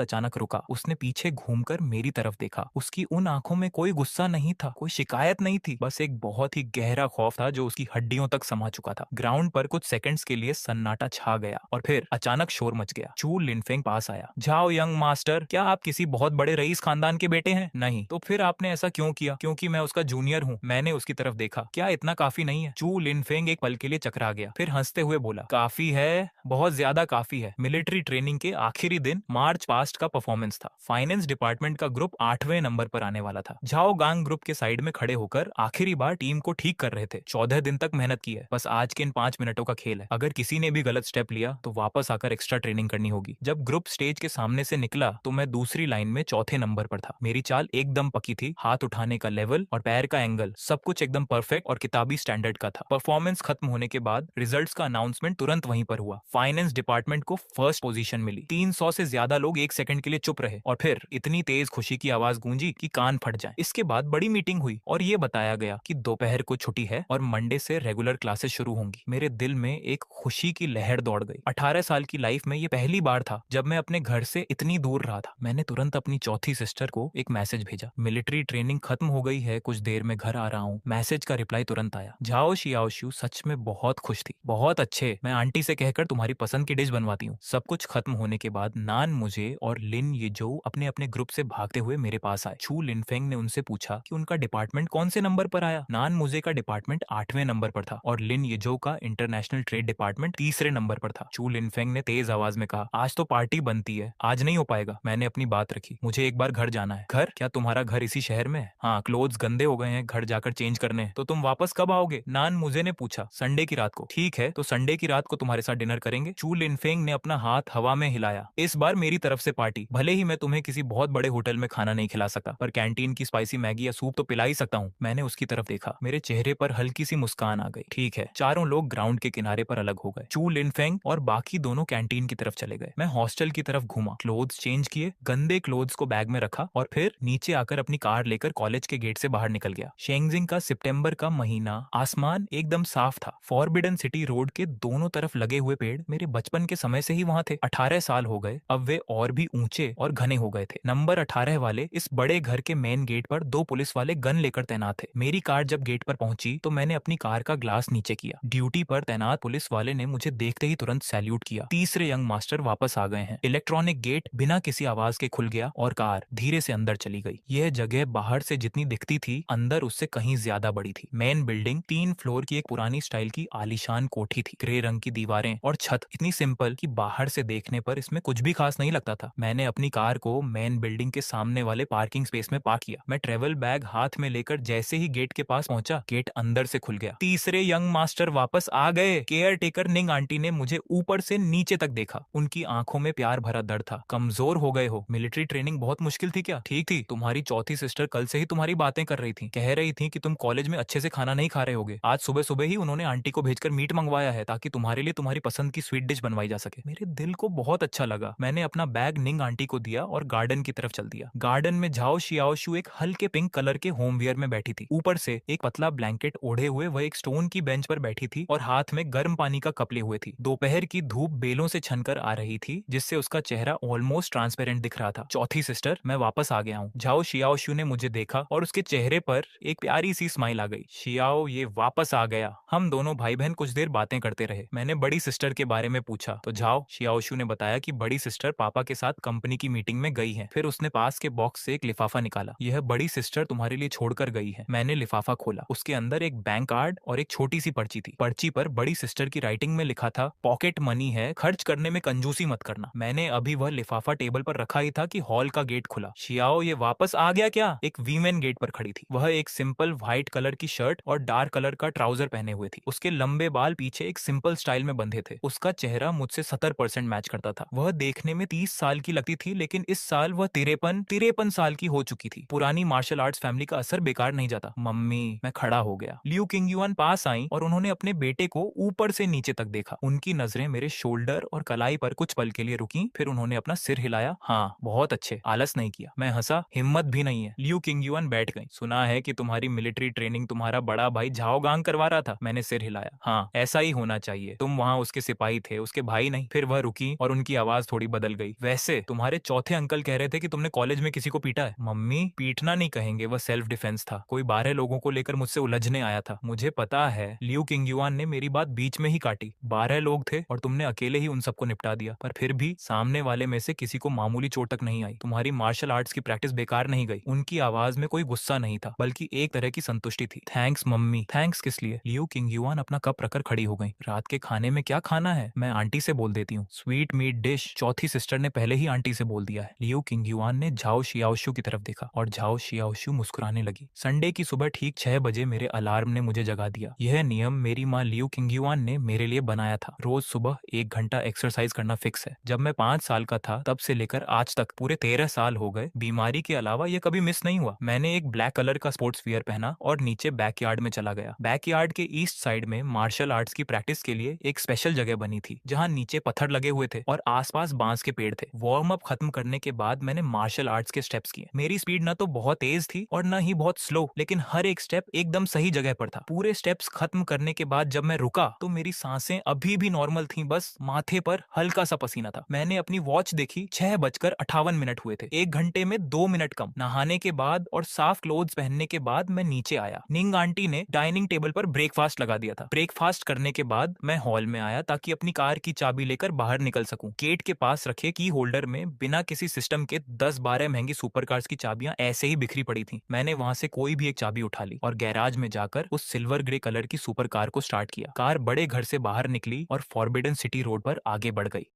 अचानक रुका। उसने पीछे घूमकर मेरी तरफ देखा। उसकी उन आंखों में कोई गुस्सा नहीं था, कोई शिकायत नहीं थी, बस एक बहुत ही गहरा खौफ था जो उसकी हड्डियों तक समा चुका था। ग्राउंड पर कुछ सेकंड्स के लिए सन्नाटा छा गया और फिर अचानक शोर मच गया। चू लिनफेंग पास आया। जाओ यंग मास्टर, क्या आप किसी बहुत बड़े रईस खानदान के बेटे हैं? नहीं। तो फिर आपने ऐसा क्यों किया? क्योंकि मैं उसका जूनियर हूँ। मैंने उसकी तरफ देखा। क्या इतना काफी नहीं है? चू लिनफेंग एक पल के लिए चकरा गया, फिर हंसते हुए बोला, काफी है, बहुत ज्यादा काफी है। मिलिट्री ट्रेनिंग के आखिरी दिन मार्च पास्ट का परफॉर्मेंस था। फाइनेंस डिपार्टमेंट का ग्रुप 8वें नंबर पर आने वाला था। झाओ गांग ग्रुप के साइड में खड़े होकर आखिरी बार टीम को ठीक कर रहे थे। 14 दिन तक मेहनत की है, बस आज के इन 5 मिनटों का खेल है। अगर किसी ने भी गलत स्टेप लिया तो वापस आकर एक्स्ट्रा ट्रेनिंग करनी होगी। जब ग्रुप स्टेज के सामने से निकला तो मैं दूसरी लाइन में चौथे नंबर पर था। मेरी चाल एकदम पकी थी, हाथ उठाने का लेवल और पैर का एंगल सब कुछ एकदम परफेक्ट और किताबी स्टैंडर्ड का था। परफॉर्मेंस खत्म होने के बाद रिजल्ट्स का अनाउंसमेंट तुरंत वहीं पर हुआ। फाइनेंस डिपार्टमेंट को फर्स्ट पोजीशन मिली। 300 से ज्यादा लोग एक सेकंड के लिए चुप रहे और फिर इतनी तेज खुशी की आवाज गूंजी कि कान फट जाए। इसके बाद बड़ी मीटिंग हुई और ये बताया गया कि दोपहर को छुट्टी है और मंडे से रेगुलर क्लासेस शुरू होंगी। मेरे दिल में एक खुशी की लहर दौड़ गई। 18 साल की लाइफ में ये पहली बार था जब मैं अपने घर से इतनी दूर रहा था। मैंने तुरंत अपनी चौथी सिस्टर को एक मैसेज भेजा, मिलिट्री ट्रेनिंग खत्म हो गई है, कुछ देर में घर आ रहा हूँ। मैसेज का रिप्लाई तुरंत आया। जाओ शियाओशु सच में बहुत खुश थी। बहुत अच्छे, मैं आंटी से कहकर तुम्हारी पसंद की डिश बनवाती हूँ। सब कुछ खत्म होने के बाद नान मुझे और लिन येजो अपने अपने ग्रुप से भागते हुए मेरे पास आए। चू लिनफेंग ने उनसे पूछा कि उनका डिपार्टमेंट कौन से नंबर पर आया। नान मुझे का डिपार्टमेंट 8वें नंबर पर था और लिन येजो का इंटरनेशनल ट्रेड डिपार्टमेंट तीसरे नंबर पर था। चू लिनफेंग ने तेज आवाज में कहा, आज तो पार्टी बनती है, आज नहीं हो पाएगा। मैंने अपनी बात रखी, मुझे एक बार घर जाना है। घर? क्या तुम्हारा घर इसी शहर में है? हाँ, क्लोथ्स गंदे हो गए हैं, घर जाकर चेंज करने। तो तुम वापस कब आओगे? नान मुझे ने पूछा। संडे की रात को। ठीक है, तो संडे की रात को तुम्हारे साथ डिनर करेंगे। चू लिनफेंग ने अपना हाथ हवा में हिलाया। इस बार मेरी तरफ से पार्टी। भले ही मैं तुम्हें किसी बहुत बड़े होटल में खाना नहीं खिला सकता, पर कैंटीन की स्पाइसी मैगी या सूप तो पिला ही सकता हूँ। मैंने उसकी तरफ देखा, मेरे चेहरे पर हल्की सी मुस्कान आ गई। ठीक है। चारों लोग ग्राउंड के किनारे पर अलग हो गए। चू लिनफेंग और बाकी दोनों कैंटीन की तरफ चले गए। मैं हॉस्टल की तरफ घूमा, क्लोथ्स चेंज किए, गंदे क्लोथ्स को बैग में रखा और फिर नीचे आकर अपनी कार लेकर कॉलेज के गेट से बाहर निकल गया। शेंगजिंग का सितंबर का महीना, आसमान एकदम साफ था। फॉरबिडन सिटी रोड के दोनों तरफ लगे हुए पेड़ मेरे बचपन के समय से ही वहां थे। 18 साल हो गए, अब वे और भी ऊंचे और घने हो गए थे। नंबर 18 वाले इस बड़े घर के मेन गेट पर 2 पुलिस वाले गन लेकर तैनात थे। मेरी कार जब गेट पर पहुंची तो मैंने अपनी कार का ग्लास नीचे किया। ड्यूटी पर तैनात पुलिस वाले ने मुझे देखते ही तुरंत सैल्यूट किया। तीसरे यंग मास्टर वापस आ गए हैं। इलेक्ट्रॉनिक गेट बिना किसी आवाज के खुल गया और कार धीरे से अंदर चली गई। यह जगह बाहर से जितनी दिखती थी, अंदर उससे कहीं ज्यादा बड़ी थी। मेन बिल्डिंग 3 फ्लोर की एक पुरानी स्टाइल की आलीशान कोठी थी। ग्रे रंग की दीवारें और छत इतनी सिंपल कि बाहर से देखने पर इसमें कुछ भी खास नहीं लगता था। मैंने अपनी कार को मेन बिल्डिंग के सामने वाले पार्किंग स्पेस में पार्क किया। मैं ट्रेवल बैग हाथ में लेकर जैसे ही गेट के पास पहुंचा, गेट अंदर से खुल गया। तीसरे यंग मास्टर वापस आ गए। केयर टेकर निंग आंटी ने मुझे ऊपर से नीचे तक देखा। उनकी आंखों में प्यार भरा दर्द था। कमजोर हो गए हो? मिलिट्री ट्रेनिंग बहुत मुश्किल थी क्या? ठीक थी। तुम्हारी चौथी सिस्टर कल से ही तुम्हारी बातें कर रही थी, कह रही थी कि तुम कॉलेज में अच्छे से खाना नहीं खा रहे होगे। आज सुबह सुबह ही उन्होंने आंटी को भेजकर मीट मंगवाया है ताकि तुम्हारे लिए तुम्हारी पसंद की स्वीट डिश बनवाई जा सके। मेरे दिल को बहुत अच्छा लगा। मैंने अपना बैग निंग आंटी को दिया और गार्डन की तरफ चल दिया। गार्डन में झाओ शियाओशु एक हल्के पिंक कलर के होमवेयर में बैठी थी। ऊपर से एक पतला ब्लैंकेट ओढ़े हुए वह एक स्टोन की बेंच पर बैठी थी और हाथ में गर्म पानी का कप लिए हुए थी। दोपहर की धूप बेलों से छनकर आ रही थी, जिससे उसका चेहरा ऑलमोस्ट ट्रांसपेरेंट दिख रहा था। चौथी सिस्टर, मैं वापस आ गया हूँ। झाओ शियाओशु ने मुझे देखा और उसके चेहरे पर एक प्यारी सी स्माइल आ गई। शियाओ, ये वापस आ गया। हम दोनों भाई बहन कुछ देर बातें करते रहे। मैंने बड़ी सिस्टर के बारे में पूछा तो झाओ शियाओशु ने बताया कि बड़ी सिस्टर पापा के साथ कंपनी की मीटिंग में गई है। फिर उसने पास के बॉक्स से एक लिफाफा निकाला। यह बड़ी सिस्टर तुम्हारे लिए छोड़कर गई है। मैंने लिफाफा खोला। उसके अंदर एक एक बैंक कार्ड और एक छोटी सी पर्ची थी। पर्ची पर बड़ी सिस्टर की राइटिंग में लिखा था, पॉकेट मनी है, खर्च करने में कंजूसी मत करना। मैंने अभी वह लिफाफा टेबल पर रखा ही था कि हॉल का गेट खुला। शियाओ, ये वापस आ गया क्या? एक वीमेन गेट पर खड़ी थी। वह एक सिंपल व्हाइट कलर की शर्ट और डार्क कलर का ट्राउजर पहने हुए थी। उसके लंबे बाल पीछे एक सिंपल स्टाइल में बंधे थे। उसका चेहरा मुझसे 70% मैच करता था। वह देखने में 30 साल की लगती थी, लेकिन इस साल वह 53 साल की हो चुकी थी। पुरानी मार्शल आर्ट्स फैमिली का असर बेकार नहीं जाता। मम्मी, मैं खड़ा हो गया। लियू किंगयुआन पास आई और उन्होंने अपने बेटे को ऊपर से नीचे तक देखा। उनकी नजरें मेरे शोल्डर और कलाई पर कुछ पल के लिए रुकी, फिर उन्होंने अपना सिर हिलाया। हाँ, बहुत अच्छे, आलस नहीं किया। मैं हंसा, हिम्मत भी नहीं है। लियू किंगयुआन बैठ गई। सुना है कि तुम्हारी मिलिट्री ट्रेनिंग तुम्हारा बड़ा भाई झाओ गांग करवा रहा था। मैंने सिर हिलाया। हाँ, ऐसा ही होना चाहिए। तुम वहाँ उसके सिपाही थे, उसके भाई नहीं। फिर वह रुकी और उनकी आवाज थोड़ी बदल गई। वैसे तुम्हारे चौथे अंकल कह रहे थे कि तुमने कॉलेज में किसी को पीटा है। मम्मी, पीटना नहीं कहेंगे, वह सेल्फ डिफेंस था। कोई 12 लोगों को लेकर मुझसे उलझने आया था। मुझे पता है। लियू किंगयुआन ने मेरी बात बीच में ही काटी। 12 लोग थे और तुमने अकेले ही उन सबको निपटा दिया। पर फिर भी सामने वाले में से किसी को मामूली चोट तक नहीं आई। तुम्हारी मार्शल आर्ट्स की प्रैक्टिस बेकार नहीं गई। उनकी आवाज में कोई गुस्सा नहीं था, बल्कि एक तरह की संतुष्टि थी। Thanks mummy. थैंक्स किस लिए? लियू किंगयुआन अपना कप रखकर खड़ी हो गई। रात के खाने में क्या खाना है? मैं आंटी से बोल देती हूँ। स्वीट मीट डिश, चौथी सिस्टर ने पहले ही आंटी से बोल दिया है। लियू किंगयुआन ने झाओ शियाओशु की तरफ देखा और झाओ शियाओशु मुस्कुराने लगी। संडे की सुबह ठीक 6 बजे मेरे अलार्म ने मुझे जगा दिया। यह नियम मेरी माँ लियू किंगयुआन ने मेरे लिए बनाया था। रोज सुबह 1 घंटा एक्सरसाइज करना फिक्स है। जब मैं 5 साल का था तब से लेकर आज तक पूरे 13 साल हो गए। बीमारी के अलावा यह कभी मिस नहीं हुआ। मैंने एक ब्लैक कलर का स्पोर्ट्स वियर पहना और नीचे बैकयार्ड में चला गया। बैकयार्ड के ईस्ट साइड में मार्शल आर्ट्स की प्रैक्टिस के लिए एक स्पेशल जगह बनी थी, जहाँ नीचे पत्थर लगे हुए थे और आसपास बांस के पेड़ थे। वार्म अप खत्म करने के बाद मैंने मार्शल आर्ट्स के स्टेप्स किए। मेरी स्पीड ना तो बहुत तेज थी और ना ही बहुत स्लो, लेकिन हर एक स्टेप एकदम सही जगह पर था। पूरे स्टेप्स खत्म करने के बाद जब मैं रुका तो मेरी सांसें अभी भी नॉर्मल थीं, बस माथे पर हल्का सा पसीना था। मैंने अपनी वॉच देखी, 6:58 हुए थे। 1 घंटे में 2 मिनट कम। नहाने के बाद और साफ क्लोथ्स पहनने के बाद मैं नीचे आया। निंग आंटी ने डाइनिंग टेबल पर ब्रेकफास्ट लगा दिया था। ब्रेकफास्ट करने के बाद मैं हॉल में आया ताकि अपनी कार की चाबी लेकर बाहर निकल सकूं। गेट के पास रखे की होल्डर में बिना किसी सिस्टम के 10-12 महंगी सुपर कार्स की चाबियां ऐसे ही बिखरी पड़ी थी। मैंने वहां से कोई भी एक चाबी उठा ली और गैराज में जाकर उस सिल्वर ग्रे कलर की सुपर कार को स्टार्ट किया। कार बड़े घर से बाहर निकली और फॉरबिडन सिटी रोड पर आगे बढ़ गई।